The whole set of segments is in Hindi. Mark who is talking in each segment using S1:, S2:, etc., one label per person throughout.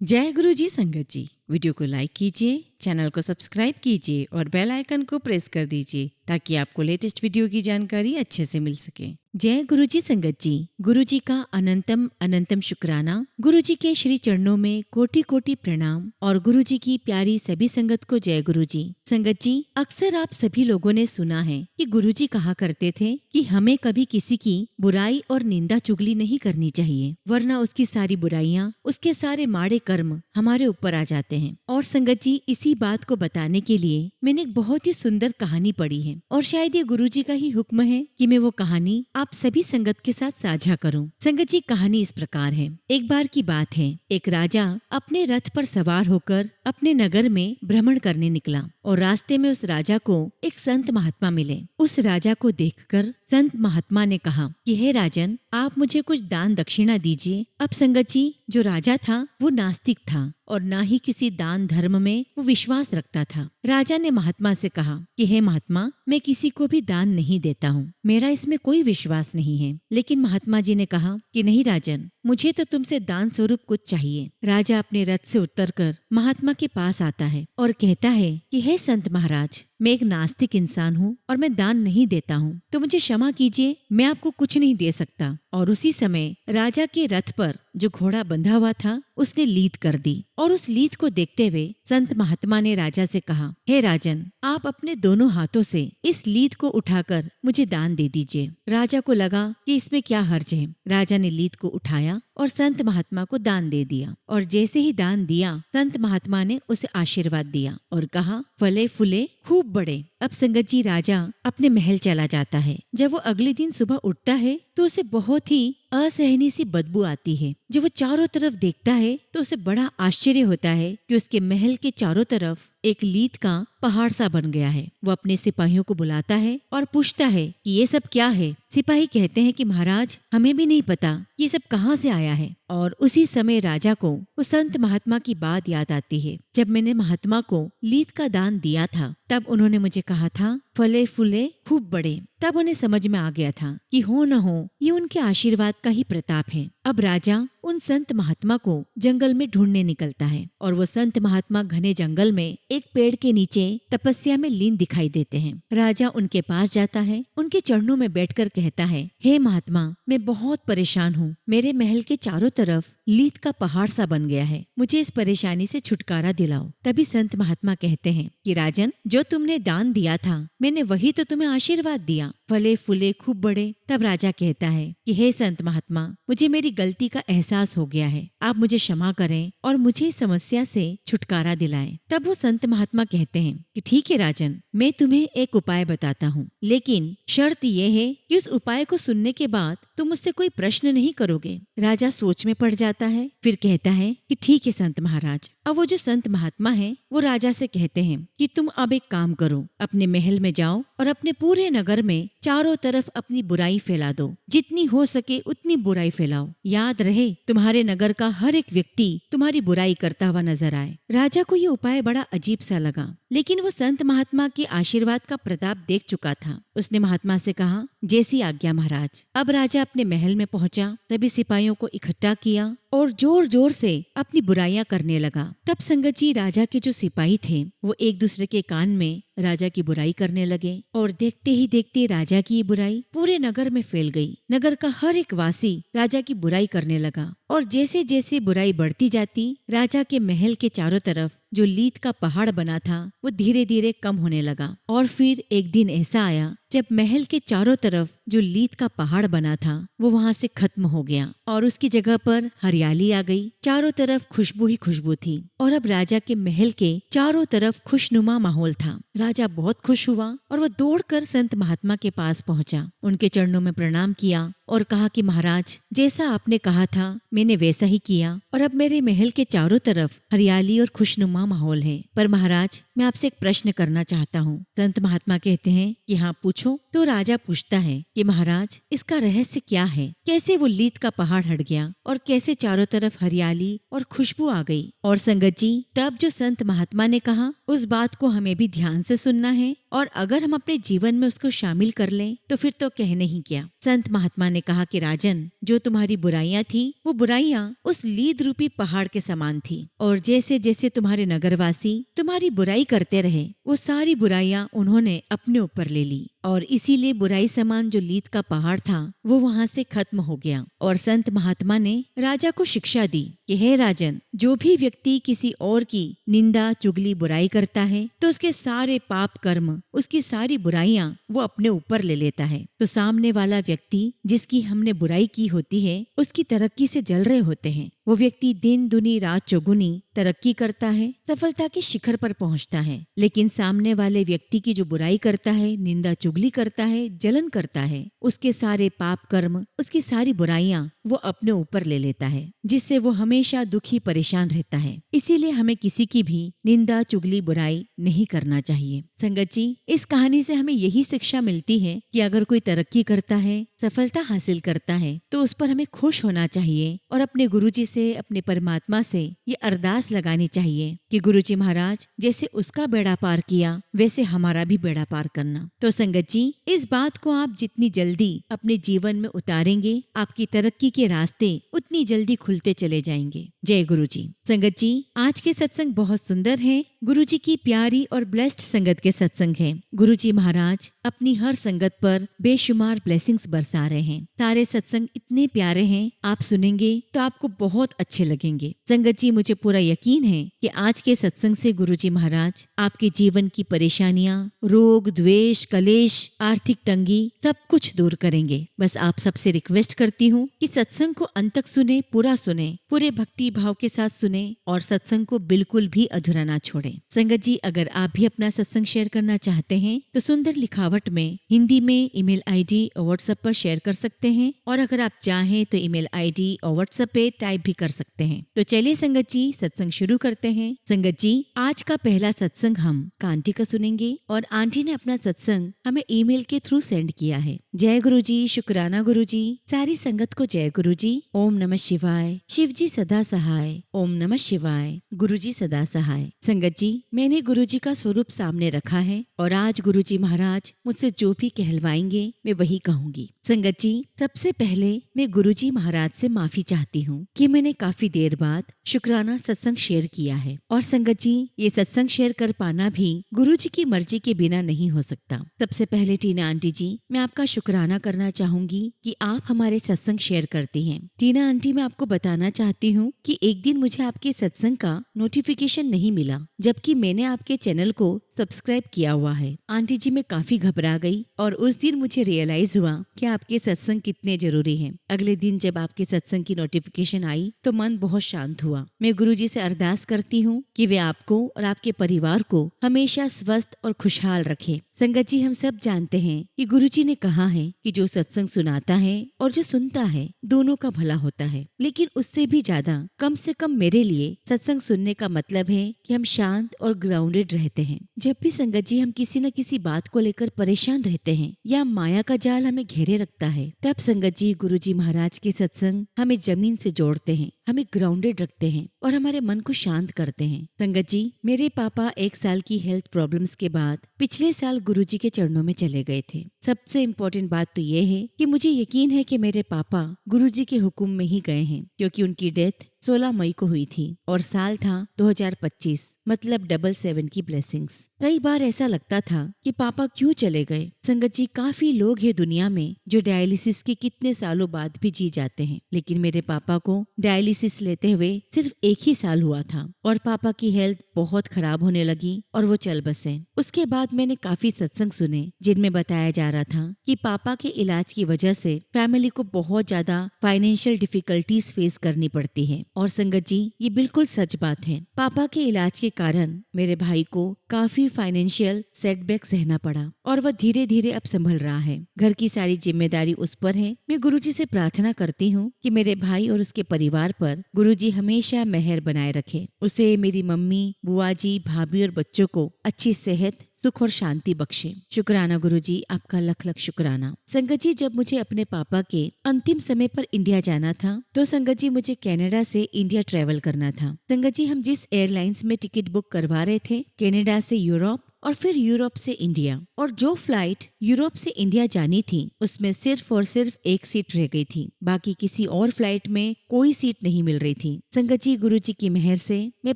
S1: जय गुरु जी संगत जी। वीडियो को लाइक कीजिए, चैनल को सब्सक्राइब कीजिए और बेल आइकन को प्रेस कर दीजिए ताकि आपको लेटेस्ट वीडियो की जानकारी अच्छे से मिल सके। जय गुरु जी संगत जी। गुरु जी का अनंतम अनंतम शुक्राना। गुरु जी के श्री चरणों में कोटि कोटि प्रणाम और गुरु जी की प्यारी सभी संगत को जय गुरु जी। संगत जी, अक्सर आप सभी लोगों ने सुना है कि गुरु जी कहा करते थे कि हमें कभी किसी की बुराई और निंदा चुगली नहीं करनी चाहिए, वरना उसकी सारी बुराइयां, उसके सारे माड़े कर्म हमारे ऊपर आ जाते हैं। और संगत जी, इसी बात को बताने के लिए मैंने एक बहुत ही सुंदर कहानी पढ़ी है और शायद ये गुरु जी का ही हुक्म है कि मैं वो कहानी आप सभी संगत के साथ साझा करूं। संगत जी, कहानी इस प्रकार है। एक बार की बात है, एक राजा अपने रथ पर सवार होकर अपने नगर में भ्रमण करने निकला और रास्ते में उस राजा को एक संत महात्मा मिले। उस राजा को देखकर संत महात्मा ने कहा कि हे राजन, आप मुझे कुछ दान दक्षिणा दीजिए। अब संगत जी, जो राजा था वो नास्तिक था और ना ही किसी दान धर्म में वो विश्वास रखता था। राजा ने महात्मा से कहा कि हे महात्मा, मैं किसी को भी दान नहीं देता हूँ, मेरा इसमें कोई विश्वास नहीं है। लेकिन महात्मा जी ने कहा कि नहीं राजन, मुझे तो तुमसे दान स्वरूप कुछ चाहिए। राजा अपने रथ से उतरकर महात्मा के पास आता है और कहता है कि हे संत महाराज, मैं एक नास्तिक इंसान हूँ और मैं दान नहीं देता हूँ, तो मुझे क्षमा कीजिए, मैं आपको कुछ नहीं दे सकता। और उसी समय राजा के रथ पर जो घोड़ा बंधा हुआ था उसने लीद कर दी और उस लीद को देखते हुए संत महात्मा ने राजा से कहा, हे राजन, आप अपने दोनों हाथों से इस लीद को उठाकर मुझे दान दे दीजिए। राजा को लगा कि इसमें क्या हर्ज है। राजा ने लीद को उठाया और संत महात्मा को दान दे दिया और जैसे ही दान दिया, संत महात्मा ने उसे आशीर्वाद दिया और कहा, फले फूले खूब बड़े। अब संगत जी, राजा अपने महल चला जाता है। जब वो अगले दिन सुबह उठता है तो उसे बहुत ही असहनीय सी बदबू आती है। जब वो चारों तरफ देखता है तो उसे बड़ा आश्चर्य होता है कि उसके महल के चारों तरफ एक लीद का पहाड़ सा बन गया है। वो अपने सिपाहियों को बुलाता है और पूछता है कि ये सब क्या है। सिपाही कहते हैं कि महाराज, हमें भी नहीं पता ये सब कहाँ से आया है। और उसी समय राजा को उस संत महात्मा की बात याद आती है। जब मैंने महात्मा को लीद का दान दिया था तब उन्होंने मुझे कहा था, फले फूले खूब बड़े। तब उन्हें समझ में आ गया था कि हो न हो ये उनके आशीर्वाद का ही प्रताप है। अब राजा उन संत महात्मा को जंगल में ढूंढने निकलता है और वो संत महात्मा घने जंगल में एक पेड़ के नीचे तपस्या में लीन दिखाई देते हैं। राजा उनके पास जाता है, उनके चरणों में बैठकर कहता है, हे महात्मा, मैं बहुत परेशान हूँ। मेरे महल के चारों तरफ लीद का पहाड़ सा बन गया है, मुझे इस परेशानी से छुटकारा दिलाओ। तभी संत महात्मा कहते हैं कि राजन, जो तुमने दान दिया था मैंने वही तो तुम्हें आशीर्वाद दिया, फले फूले खूब बड़े। तब राजा कहता है कि हे संत महात्मा, मुझे मेरी गलती का एहसास हो गया है, आप मुझे क्षमा करें और मुझे इस समस्या से छुटकारा दिलाएं। तब वो संत महात्मा कहते हैं कि ठीक है राजन, मैं तुम्हें एक उपाय बताता हूँ, लेकिन शर्त ये है कि उस उपाय को सुनने के बाद तुम मुझसे कोई प्रश्न नहीं करोगे। राजा सोच में पड़ जाता है, फिर कहता है कि ठीक है संत महाराज। अब वो जो संत महात्मा है वो राजा से कहते हैं कि तुम अब एक काम करो, अपने महल में जाओ और अपने पूरे नगर में चारों तरफ अपनी बुराई फैला दो, जितनी हो सके उतनी बुराई फैलाओ। याद रहे, तुम्हारे नगर का हर एक व्यक्ति तुम्हारी बुराई करता हुआ नजर आए। राजा को ये उपाय बड़ा अजीब सा लगा, लेकिन वो संत महात्मा के आशीर्वाद का प्रताप देख चुका था। उसने महात्मा से कहा, जैसी आज्ञा महाराज। अब राजा अपने महल में पहुंचा, सभी सिपाहियों को इकट्ठा किया और जोर जोर से अपनी बुराइयां करने लगा। तब संगत जी, राजा के जो सिपाही थे वो एक दूसरे के कान में राजा की बुराई करने लगे और देखते ही देखते राजा की ये बुराई पूरे नगर में फैल गई। नगर का हर एक वासी राजा की बुराई करने लगा और जैसे जैसे बुराई बढ़ती जाती, राजा के महल के चारों तरफ जो लीद का पहाड़ बना था वो धीरे धीरे कम होने लगा। और फिर एक दिन ऐसा आया जब महल के चारों तरफ जो लीद का पहाड़ बना था वो वहाँ से खत्म हो गया और उसकी जगह पर हरियाली आ गई। चारों तरफ खुशबू ही खुशबू थी और अब राजा के महल के चारों तरफ खुशनुमा माहौल था। राजा बहुत खुश हुआ और वो दौड़कर संत महात्मा के पास पहुंचा, उनके चरणों में प्रणाम किया और कहा कि महाराज, जैसा आपने कहा था मैंने वैसा ही किया और अब मेरे महल के चारों तरफ हरियाली और खुशनुमा माहौल है। पर महाराज, मैं आपसे एक प्रश्न करना चाहता हूँ। संत महात्मा कहते हैं कि हाँ पूछो। तो राजा पूछता है कि महाराज, इसका रहस्य क्या है? कैसे वो लीद का पहाड़ हट गया और कैसे चारों तरफ हरियाली और खुशबू आ गई? और संगत जी, तब जो संत महात्मा ने कहा उस बात को हमें भी ध्यान से सुनना है और अगर हम अपने जीवन में उसको शामिल कर लें तो फिर तो कहने ही क्या। संत महात्मा ने कहा कि राजन, जो तुम्हारी बुराइयां थी वो बुराइयां उस लीद रूपी पहाड़ के समान थी, और जैसे जैसे तुम्हारे नगरवासी तुम्हारी बुराई करते रहे वो सारी बुराइयां उन्होंने अपने ऊपर ले ली, और इसीलिए बुराई समान जो लीद का पहाड़ था वो वहां से खत्म हो गया। और संत महात्मा ने राजा को शिक्षा दी कि हे राजन, जो भी व्यक्ति किसी और की निंदा चुगली बुराई करता है तो उसके सारे पाप कर्म, उसकी सारी बुराइयां वो अपने ऊपर ले लेता है। तो सामने वाला व्यक्ति जिसकी हमने बुराई की होती है उसकी तरक्की से जल रहे होते हैं। वो व्यक्ति दिन दुनी रात चौगुनी तरक्की करता है, सफलता के शिखर पर पहुंचता है, लेकिन सामने वाले व्यक्ति की जो बुराई करता है, निंदा चुगली करता है, जलन करता है, उसके सारे पाप कर्म, उसकी सारी बुराइयां वो अपने ऊपर ले लेता है, जिससे वो हमेशा दुखी परेशान रहता है। इसीलिए हमें किसी की भी निंदा चुगली बुराई नहीं करना चाहिए। संगत जी, इस कहानी से हमें यही शिक्षा मिलती है कि अगर कोई तरक्की करता है, सफलता हासिल करता है तो उस पर हमें खुश होना चाहिए और अपने गुरुजी से, अपने परमात्मा से ये अरदास लगानी चाहिए कि गुरुजी महाराज, जैसे उसका बेड़ा पार किया वैसे हमारा भी बेड़ा पार करना। तो संगत जी, इस बात को आप जितनी जल्दी अपने जीवन में उतारेंगे, आपकी तरक्की के रास्ते उतनी जल्दी खुलते चले जाएंगे। जय गुरुजी। संगत जी, आज के सत्संग बहुत सुंदर है। गुरुजी की प्यारी और ब्लेस्ड संगत के सत्संग है। गुरुजी महाराज अपनी हर संगत पर बेशुमार ब्लेसिंग्स बरसा रहे हैं। सारे सत्संग इतने प्यारे हैं, आप सुनेंगे तो आपको बहुत अच्छे लगेंगे। संगत जी, मुझे पूरा यकीन है कि आज के सत्संग से गुरुजी महाराज आपके जीवन की परेशानियां, रोग, द्वेष, कलेश, आर्थिक तंगी सब कुछ दूर करेंगे। बस आप सबसे रिक्वेस्ट करती हूँ कि सत्संग को अंत तक सुने, पूरा सुने, पूरे भक्ति भाव के साथ सुने और सत्संग को बिल्कुल भी अधूरा ना छोड़े। संगत जी, अगर आप भी अपना सत्संग शेयर करना चाहते हैं तो सुंदर लिखावट में हिंदी में ईमेल आईडी और व्हाट्सएप पर शेयर कर सकते हैं, और अगर आप चाहें तो ईमेल आईडी और व्हाट्सएप पे टाइप भी कर सकते हैं। तो चलिए संगत जी, सत्संग शुरू करते हैं। संगत जी, आज का पहला सत्संग हम आंटी का सुनेंगे, और आंटी ने अपना सत्संग हमें ईमेल के थ्रू सेंड किया है। जय गुरुजी, शुक्राना गुरुजी। सारी संगत को जय गुरुजी। ओम नमः शिवाय। शिव जी सदा सहाय। ओम नमः शिवाय। गुरुजी सदा सहाय। संगत जी, मैंने गुरुजी का स्वरूप सामने रखा है और आज गुरुजी महाराज मुझसे जो भी कहलवाएंगे मैं वही कहूंगी। संगत जी, सबसे पहले मैं गुरुजी महाराज से माफी चाहती हूँ कि मैंने काफी देर बाद शुक्राना सत्संग शेयर किया है। और संगत जी, ये सत्संग शेयर कर पाना भी गुरुजी की मर्जी के बिना नहीं हो सकता। सबसे पहले टीना आंटी जी, मैं आपका शुक्राना करना चाहूंगी कि आप हमारे सत्संग शेयर करती हैं। टीना आंटी, मैं आपको बताना चाहती हूँ कि एक दिन मुझे आपके सत्संग का नोटिफिकेशन नहीं मिला, जबकि मैंने आपके चैनल को सब्सक्राइब किया हुआ है। आंटी जी, मैं काफी घबरा गई और उस दिन मुझे रियलाइज हुआ कि आपके सत्संग कितने जरूरी हैं। अगले दिन जब आपके सत्संग की नोटिफिकेशन आई तो मन बहुत शांत हुआ। मैं गुरुजी से अरदास करती हूँ कि वे आपको और आपके परिवार को हमेशा स्वस्थ और खुशहाल रखे। संगत जी, हम सब जानते हैं कि गुरुजी ने कहा है कि जो सत्संग सुनाता है और जो सुनता है दोनों का भला होता है, लेकिन उससे भी ज्यादा कम से कम मेरे लिए सत्संग सुनने का मतलब है कि हम शांत और ग्राउंडेड रहते हैं। जब भी संगत जी हम किसी न किसी बात को लेकर परेशान रहते हैं या माया का जाल हमें घेरे रखता है, तब संगत जी गुरुजी महाराज के सत्संग हमें जमीन से जोड़ते हैं, हमें ग्राउंडेड रखते हैं और हमारे मन को शांत करते हैं। संगत जी, मेरे पापा 1 साल की हेल्थ प्रॉब्लम्स के बाद पिछले साल गुरुजी के चरणों में चले गए थे। सबसे इम्पोर्टेंट बात तो ये है कि मुझे यकीन है कि मेरे पापा गुरुजी के हुक्म में ही गए हैं, क्योंकि उनकी डेथ 16 मई को हुई थी और साल था 2025, मतलब 77 की ब्लेसिंग्स। कई बार ऐसा लगता था कि पापा क्यों चले गए। संगत जी, काफी लोग हैं दुनिया में जो डायलिसिस के कितने सालों बाद भी जी जाते हैं, लेकिन मेरे पापा को डायलिसिस लेते हुए सिर्फ 1 ही साल हुआ था और पापा की हेल्थ बहुत खराब होने लगी और वो चल बसे। उसके बाद मैंने काफी सत्संग सुने जिनमें बताया जा रहा था कि पापा के इलाज की वजह से फैमिली को बहुत ज्यादा फाइनेंशियल डिफिकल्टीज फेस करनी पड़ती है। और संगत जी, ये बिल्कुल सच बात है। पापा के इलाज के कारण मेरे भाई को काफी फाइनेंशियल सेटबैक सहना पड़ा और वह धीरे धीरे अब संभल रहा है। घर की सारी जिम्मेदारी उस पर है। मैं गुरुजी से प्रार्थना करती हूँ कि मेरे भाई और उसके परिवार पर गुरुजी हमेशा मेहर बनाए रखे। उसे, मेरी मम्मी, बुआ जी, भाभी और बच्चों को अच्छी सेहत, सुख और शांति बख्शे। शुक्राना गुरुजी, आपका लख लख शुक्राना। संगत जी, जब मुझे अपने पापा के अंतिम समय पर इंडिया जाना था तो संगत जी मुझे कनाडा से इंडिया ट्रेवल करना था। संगत जी, हम जिस एयरलाइंस में टिकट बुक करवा रहे थे, कनाडा से यूरोप और फिर यूरोप से इंडिया। और जो फ्लाइट यूरोप से इंडिया जानी थी उसमें सिर्फ और सिर्फ एक सीट रह गई थी, बाकी किसी और फ्लाइट में कोई सीट नहीं मिल रही थी। संगत जी, गुरुजी की मेहर से मैं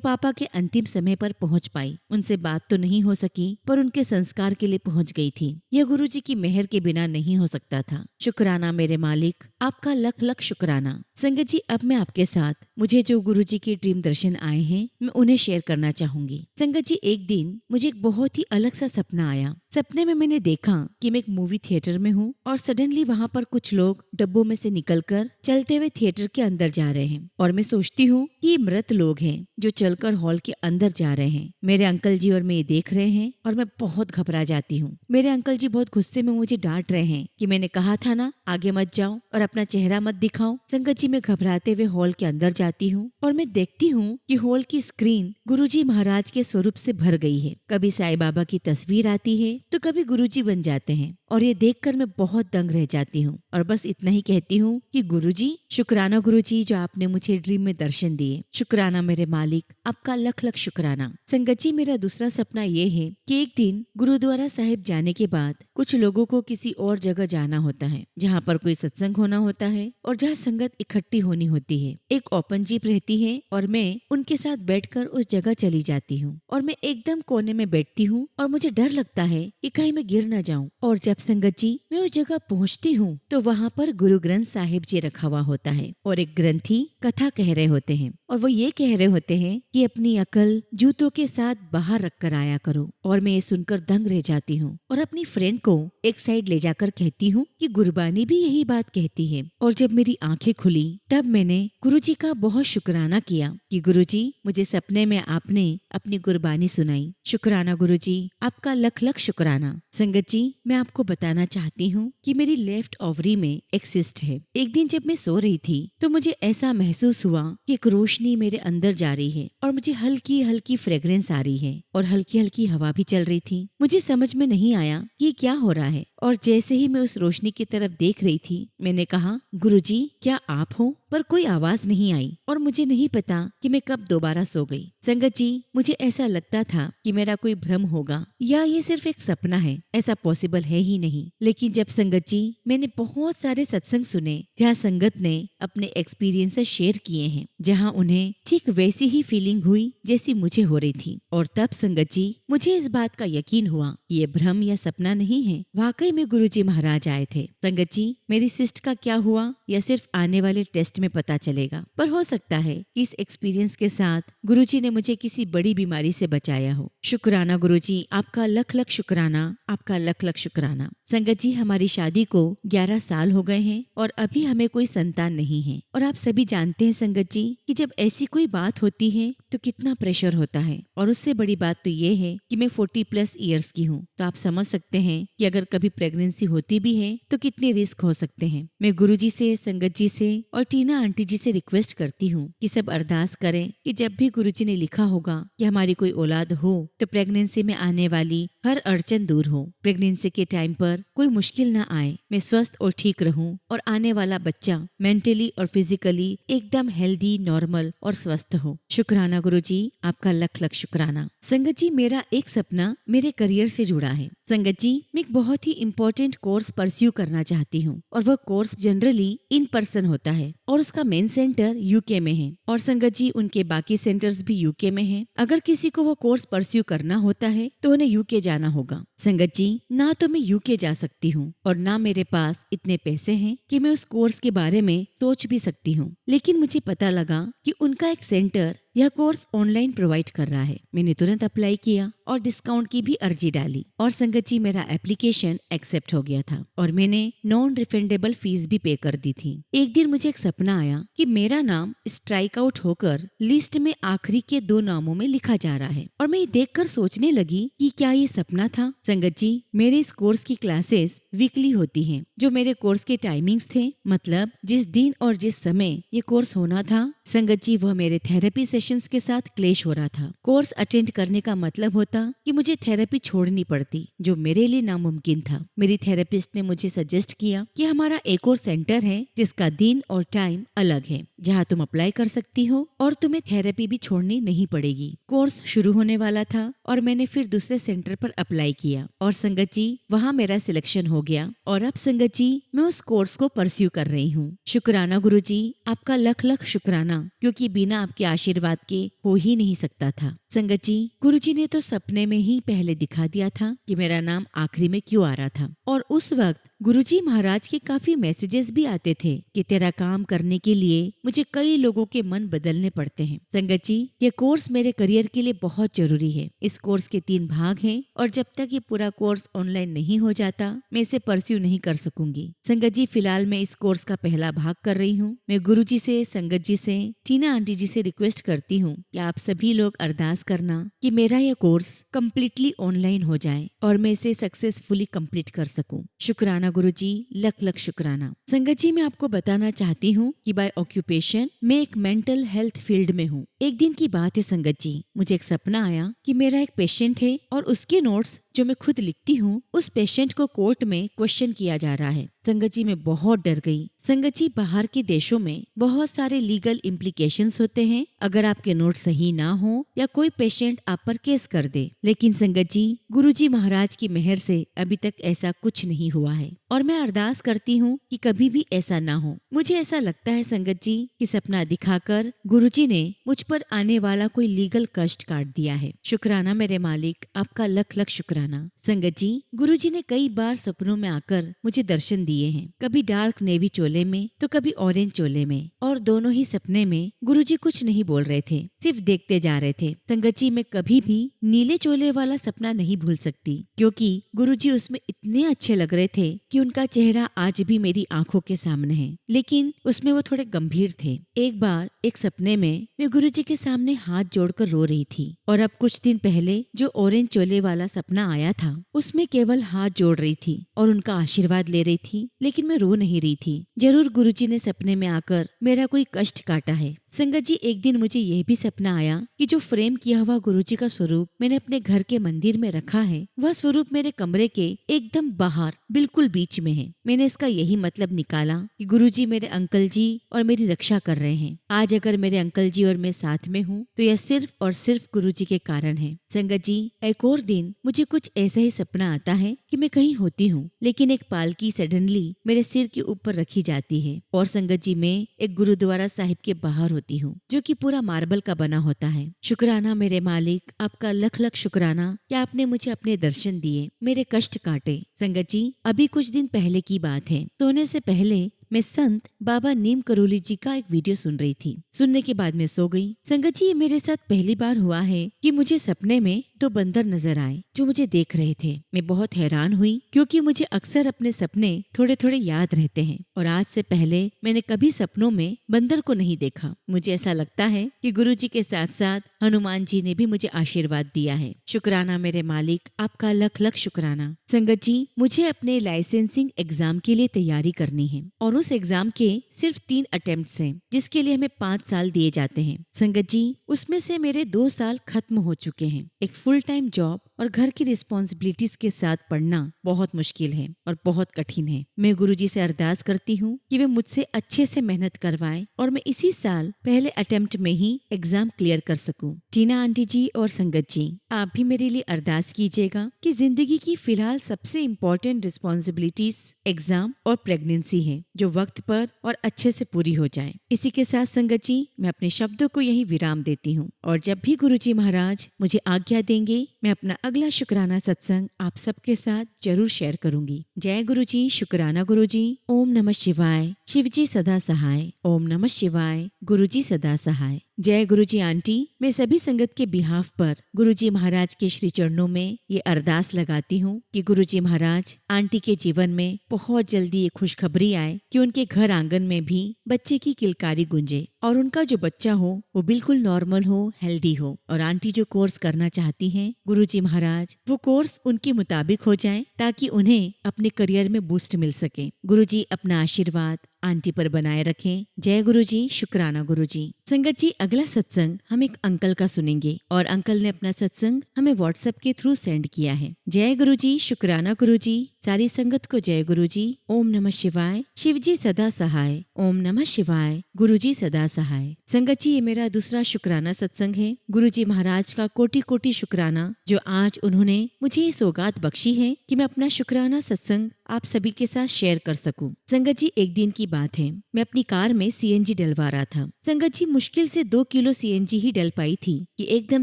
S1: पापा के अंतिम समय पर पहुंच पाई। उनसे बात तो नहीं हो सकी पर उनके संस्कार के लिए पहुंच गई थी। यह गुरुजी की मेहर के बिना नहीं हो सकता था। शुक्राना मेरे मालिक, आपका लख लख शुक्राना। संगत जी, अब मैं आपके साथ मुझे जो गुरुजी के ड्रीम दर्शन आए हैं मैं उन्हें शेयर करना चाहूंगी। संगत जी, एक दिन मुझे एक बहुत ही अलग सा सपना आया। सपने में मैंने देखा कि मैं एक मूवी थिएटर में हूँ और सडनली वहाँ पर कुछ लोग डब्बों में से निकलकर चलते हुए थिएटर के अंदर जा रहे हैं और मैं सोचती हूँ कि ये मृत लोग हैं जो चलकर हॉल के अंदर जा रहे हैं। मेरे अंकल जी और मैं ये देख रहे हैं और मैं बहुत घबरा जाती हूँ। मेरे अंकल जी बहुत गुस्से में मुझे डांट रहे हैं कि मैंने कहा था ना आगे मत जाओ और अपना चेहरा मत दिखाओ। संगत जी, मैं घबराते हुए हॉल के अंदर जाती हूँ और मैं देखती हूँ कि हॉल की स्क्रीन गुरुजी महाराज के स्वरूप से भर गई है। कभी साईं बाबा की तस्वीर आती है तो कभी गुरुजी बन जाते हैं और ये देखकर मैं बहुत दंग रह जाती हूँ और बस इतना ही कहती हूँ कि गुरुजी, शुक्राना गुरुजी जो आपने मुझे ड्रीम में दर्शन दिए। शुक्राना मेरे मालिक, आपका लख लख शुक्राना। संगत जी, मेरा दूसरा सपना ये है कि एक दिन गुरुद्वारा साहिब जाने के बाद कुछ लोगों को किसी और जगह जाना होता है जहाँ पर कोई सत्संग होना होता है और जहाँ संगत इकट्ठी होनी होती है। एक ओपन जीप रहती है और मैं उनके साथ बैठकर उस जगह चली जाती हूँ और मैं एकदम कोने में बैठती हूँ और मुझे डर लगता है कि कहीं मैं गिर न जाऊं। और जब संगत जी मैं उस जगह पहुँचती हूँ तो वहाँ पर गुरु ग्रंथ साहिब जी रखा हुआ होता है और एक ग्रंथी कथा कह रहे होते हैं और वो ये कह रहे होते हैं कि अपनी अकल जूतों के साथ बाहर रख कर आया करो। और मैं ये सुनकर दंग रह जाती हूँ और अपनी फ्रेंड को एक साइड ले जाकर कहती हूँ कि गुरबानी भी यही बात कहती है। और जब मेरी आंखें खुली तब मैंने गुरुजी का बहुत शुक्राना किया कि गुरुजी, मुझे सपने में आपने अपनी गुरबानी सुनाई। शुक्राना गुरुजी, आपका लख लख शुक्राना। संगत जी, मैं आपको बताना चाहती हूँ कि मेरी लेफ्ट ओवरी में एक सिस्ट है। एक दिन जब मैं सो रही थी तो मुझे ऐसा महसूस हुआ कि एक रोशनी मेरे अंदर जा रही है और मुझे हल्की हल्की फ्रेग्रेंस आ रही है और हल्की हल्की हवा भी चल रही थी। मुझे समझ में नहीं आया कि ये क्या हो रहा है और जैसे ही मैं उस रोशनी की तरफ देख रही थी मैंने कहा, गुरुजी, क्या आप हो? पर कोई आवाज नहीं आई और मुझे नहीं पता कि मैं कब दोबारा सो गई। संगत जी, मुझे ऐसा लगता था कि मेरा कोई भ्रम होगा या ये सिर्फ एक सपना है, ऐसा पॉसिबल है ही नहीं। लेकिन जब संगत जी मैंने बहुत सारे सत्संग सुने जहाँ संगत ने अपने एक्सपीरियंसेस शेयर किए हैं, जहाँ उन्हें ठीक वैसी ही फीलिंग हुई जैसी मुझे हो रही थी। और तब संगत जी मुझे इस बात का यकीन हुआ कि ये भ्रम या सपना नहीं है, वाकई में गुरुजी महाराज आए थे। संगत जी, मेरी सिस्ट का क्या हुआ यह सिर्फ आने वाले टेस्ट में पता चलेगा, पर हो सकता है कि इस एक्सपीरियंस के साथ गुरुजी ने मुझे किसी बड़ी बीमारी से बचाया हो। शुक्राना गुरुजी, आपका लख लख शुक्राना, आपका लख लख शुक्राना। संगत जी, हमारी शादी को 11 साल हो गए हैं और अभी हमें कोई संतान नहीं है। और आप सभी जानते हैं संगत जी कि जब ऐसी कोई बात होती है तो कितना प्रेशर होता है। और उससे बड़ी बात तो ये है कि मैं 40+ ईयर्स की हूँ, तो आप समझ सकते हैं कि अगर कभी प्रेगनेंसी होती भी है तो कितने रिस्क हो सकते हैं। मैं गुरुजी से, संगत जी से और टीना आंटी जी से रिक्वेस्ट करती हूँ कि सब अरदास करें कि जब भी गुरुजी ने लिखा होगा कि हमारी कोई औलाद हो तो प्रेगनेंसी में आने वाली हर अड़चन दूर हो, प्रेगनेंसी के टाइम पर कोई मुश्किल ना आए, मैं स्वस्थ और ठीक रहूं और आने वाला बच्चा मेंटली और फिजिकली एकदम हेल्दी, नॉर्मल और स्वस्थ हो। शुक्राना गुरुजी, आपका लख लख शुक्राना। संगत जी, मेरा एक सपना मेरे करियर से जुड़ा है। संगत जी, मैं एक बहुत ही इम्पोर्टेंट कोर्स परस्यू करना चाहती हूँ और वह कोर्स जनरली इन पर्सन होता है और उसका मेन सेंटर यूके में है और संगत जी उनके बाकी सेंटर्स भी यूके में हैं। अगर किसी को वो कोर्स परस्यू करना होता है तो उन्हें यूके जाना होगा। संगत जी, ना तो मैं यूके जा सकती हूँ और ना मेरे पास इतने पैसे हैं कि मैं उस कोर्स के बारे में सोच भी सकती हूँ। लेकिन मुझे पता लगा कि उनका एक सेंटर यह कोर्स ऑनलाइन प्रोवाइड कर रहा है। मैंने तुरंत अप्लाई किया और डिस्काउंट की भी अर्जी डाली और संगत जी मेरा एप्लीकेशन एक्सेप्ट हो गया था और मैंने नॉन रिफंडेबल फीस भी पे कर दी थी। एक दिन मुझे एक सपना आया कि मेरा नाम स्ट्राइक आउट होकर लिस्ट में आखिरी के 2 नामों में लिखा जा रहा है और मैं ये देखकर सोचने लगी कि क्या ये सपना था। संगत जी, मेरे इस कोर्स की क्लासेस वीकली होती हैं। जो मेरे कोर्स के टाइमिंग्स थे, मतलब जिस दिन और जिस समय ये कोर्स होना था, संगत जी वह मेरे थेरेपी सेशंस के साथ क्लेश हो रहा था। कोर्स अटेंड करने का मतलब होता कि मुझे थेरेपी छोड़नी पड़ती, जो मेरे लिए नामुमकिन था। मेरी थेरेपिस्ट ने मुझे सजेस्ट किया कि हमारा एक और सेंटर है जिसका दिन और टाइम अलग है, जहाँ तुम अप्लाई कर सकती हो और तुम्हें थेरेपी भी छोड़नी नहीं पड़ेगी। कोर्स शुरू होने वाला था और मैंने फिर दूसरे सेंटर पर अप्लाई किया और संगत जी वहाँ मेरा सिलेक्शन हो गया और अब संगत जी मैं उस कोर्स को परस्यू कर रही हूँ। शुक्राना गुरुजी, आपका लख लख शुक्राना, क्योंकि बिना आपके आशीर्वाद के हो ही नहीं सकता था। संगत जी, गुरुजी ने तो सपने में ही पहले दिखा दिया था कि मेरा नाम आखिरी में क्यों आ रहा था और उस वक्त गुरुजी महाराज के काफी मैसेजेस भी आते थे कि तेरा काम करने के लिए मुझे कई लोगों के मन बदलने पड़ते हैं। संगत जी, ये कोर्स मेरे करियर के लिए बहुत जरूरी है। इस कोर्स के 3 भाग हैं और जब तक ये पूरा कोर्स ऑनलाइन नहीं हो जाता मैं इसे परस्यू नहीं कर सकूंगी। संगत जी, फिलहाल मैं इस कोर्स का पहला भाग कर रही हूँ। मैं गुरुजी से, संगत जी से, टीना आंटी जी से रिक्वेस्ट करती हूँ कि आप सभी लोग अरदास करना कि मेरा यह कोर्स कम्प्लीटली ऑनलाइन हो जाए और मैं इसे सक्सेसफुली कंप्लीट कर सकूं। शुक्राना गुरुजी, लख लख शुक्राना। संगत जी, मैं आपको बताना चाहती हूँ कि बाय ऑक्यूपेशन मैं एक मेंटल हेल्थ फील्ड में हूँ। एक दिन की बात है संगत जी, मुझे एक सपना आया कि मेरा एक पेशेंट है और उसके नोट्स जो मैं खुद लिखती हूँ उस पेशेंट को कोर्ट में क्वेश्चन किया जा रहा है। संगत जी, मैं बहुत डर गई। संगत जी, बाहर के देशों में बहुत सारे लीगल इम्प्लीकेशंस होते हैं अगर आपके नोट सही ना हो या कोई पेशेंट आप पर केस कर दे। लेकिन संगत जी, गुरुजी महाराज की मेहर से अभी तक ऐसा कुछ नहीं हुआ है और मैं अरदास करती हूँ कि कभी भी ऐसा ना हो। मुझे ऐसा लगता है संगत जी कि सपना दिखाकर गुरुजी ने मुझ पर आने वाला कोई लीगल कष्ट काट दिया है। शुक्राना मेरे मालिक, आपका लख लख शुक्राना। संगत जी, गुरुजी ने कई बार सपनों में आकर मुझे दर्शन दिए हैं, कभी डार्क नेवी चोले में तो कभी ऑरेंज चोले में, और दोनों ही सपने में गुरुजी कुछ नहीं बोल रहे थे, सिर्फ देखते जा रहे थे। संगत जी, मैं कभी भी नीले चोले वाला सपना नहीं भूल सकती क्योंकि गुरुजी उसमें इतने अच्छे लग रहे थे कि उनका चेहरा आज भी मेरी आंखों के सामने है, लेकिन उसमें वो थोड़े गंभीर थे। एक बार एक सपने में मैं गुरुजी के सामने हाथ जोड़कर रो रही थी और अब कुछ दिन पहले जो ऑरेंज चोले वाला सपना आया था उसमें केवल हाथ जोड़ रही थी और उनका आशीर्वाद ले रही थी, लेकिन मैं रो नहीं रही थी। जरूर गुरुजी ने सपने में आकर मेरा कोई कष्ट काटा है। संगत जी, एक दिन मुझे यह भी सपना आया कि जो फ्रेम किया हुआ गुरुजी का स्वरूप मैंने अपने घर के मंदिर में रखा है वह स्वरूप मेरे कमरे के एकदम बाहर बिल्कुल बीच में है। मैंने इसका यही मतलब निकाला कि गुरुजी मेरे अंकल जी और मेरी रक्षा कर रहे हैं। आज अगर मेरे अंकल जी और मैं साथ में हूँ तो यह सिर्फ और सिर्फ गुरुजी के कारण है। संगत जी, एक और दिन मुझे कुछ ऐसा ही सपना आता है कि मैं कहीं होती हूँ लेकिन एक पालकी सडनली मेरे सिर के ऊपर रखी जाती है और संगत जी मैं एक गुरुद्वारा साहिब के बाहर होती हूँ जो कि पूरा मार्बल का बना होता है। शुक्राना मेरे मालिक, आपका लख लख शुक्राना कि आपने मुझे अपने दर्शन दिए, मेरे कष्ट काटे। संगत जी, अभी कुछ दिन पहले की बात है, सोने से पहले मैं संत बाबा नीम करोली जी का एक वीडियो सुन रही थी। सुनने के बाद मैं सो गई। संगत जी, ये मेरे साथ पहली बार हुआ है कि मुझे सपने में 2 बंदर नजर आए जो मुझे देख रहे थे। मैं बहुत हैरान हुई क्योंकि मुझे अक्सर अपने सपने थोड़े थोड़े याद रहते हैं और आज से पहले मैंने कभी सपनों में बंदर को नहीं देखा। मुझे ऐसा लगता है कि गुरुजी के साथ साथ हनुमान जी ने भी मुझे आशीर्वाद दिया है। शुक्राना मेरे मालिक, आपका लख लख शुक्राना। संगत जी, मुझे अपने लाइसेंसिंग एग्जाम के लिए तैयारी करनी है और उस एग्जाम के सिर्फ 3 अटेम्प्ट्स हैं जिसके लिए हमें 5 साल दिए जाते हैं। संगत जी, उसमें से मेरे 2 साल खत्म हो चुके हैं। एक फुल टाइम जॉब और घर की रिस्पॉन्सिबिलिटीज के साथ पढ़ना बहुत मुश्किल है और बहुत कठिन है। मैं गुरुजी से अरदास करती हूँ कि वे मुझसे अच्छे से मेहनत करवाएं और मैं इसी साल पहले अटेम्प्ट में ही एग्जाम क्लियर कर सकूं। टीना आंटी जी और संगत जी, आप भी मेरे लिए अरदास कीजिएगा कि जिंदगी की फिलहाल सबसे इम्पोर्टेंट रिस्पॉन्सिबिलिटीज एग्जाम और प्रेगनेंसी है जो वक्त पर और अच्छे से पूरी हो जाए। इसी के साथ संगत जी, मैं अपने शब्दों को यही विराम देती हूँ और जब भी गुरुजी महाराज मुझे आज्ञा देंगे मैं अपना अगला शुक्राना सत्संग आप सबके साथ जरूर शेयर करूंगी। जय गुरुजी, शुक्राना गुरुजी। ओम नमः शिवाय। शिवजी सदा सहाय। ओम नमः शिवाय। गुरुजी सदा सहाय। जय गुरुजी आंटी। मैं सभी संगत के बिहाफ पर गुरुजी महाराज के श्री चरणों में ये अरदास लगाती हूँ कि गुरुजी महाराज आंटी के जीवन में बहुत जल्दी ये खुशखबरी आए कि उनके घर आंगन में भी बच्चे की किलकारी गूंजे और उनका जो बच्चा हो वो बिल्कुल नॉर्मल हो, हेल्दी हो और आंटी जो कोर्स करना चाहती हैं गुरुजी महाराज वो कोर्स उनके मुताबिक हो जाए ताकि उन्हें अपने करियर में बूस्ट मिल सके। गुरुजी अपना आशीर्वाद आंटी पर बनाए रखें। जय गुरु जी, शुक्राना गुरु जी। संगत जी, अगला सत्संग हम एक अंकल का सुनेंगे और अंकल ने अपना सत्संग हमें व्हाट्सएप के थ्रू सेंड किया है। जय गुरु जी, शुक्राना गुरु जी। सारी संगत को जय गुरु जी। ओम नमः शिवाय। शिव जी सदा सहाय। ओम नमः शिवाय। गुरु जी सदा सहाय। संगत जी, ये मेरा दूसरा शुक्राना सत्संग है। गुरु जी महाराज का कोटि कोटि शुक्राना जो आज उन्होंने मुझे ये सौगात बख्शी है कि मैं अपना शुक्राना सत्संग आप सभी के साथ शेयर कर सकूं। संगत जी, एक दिन की बात है, मैं अपनी कार में सीएनजी डलवा रहा था। संगत जी, मुश्किल से 2 किलो सीएनजी ही डल पाई थी कि एकदम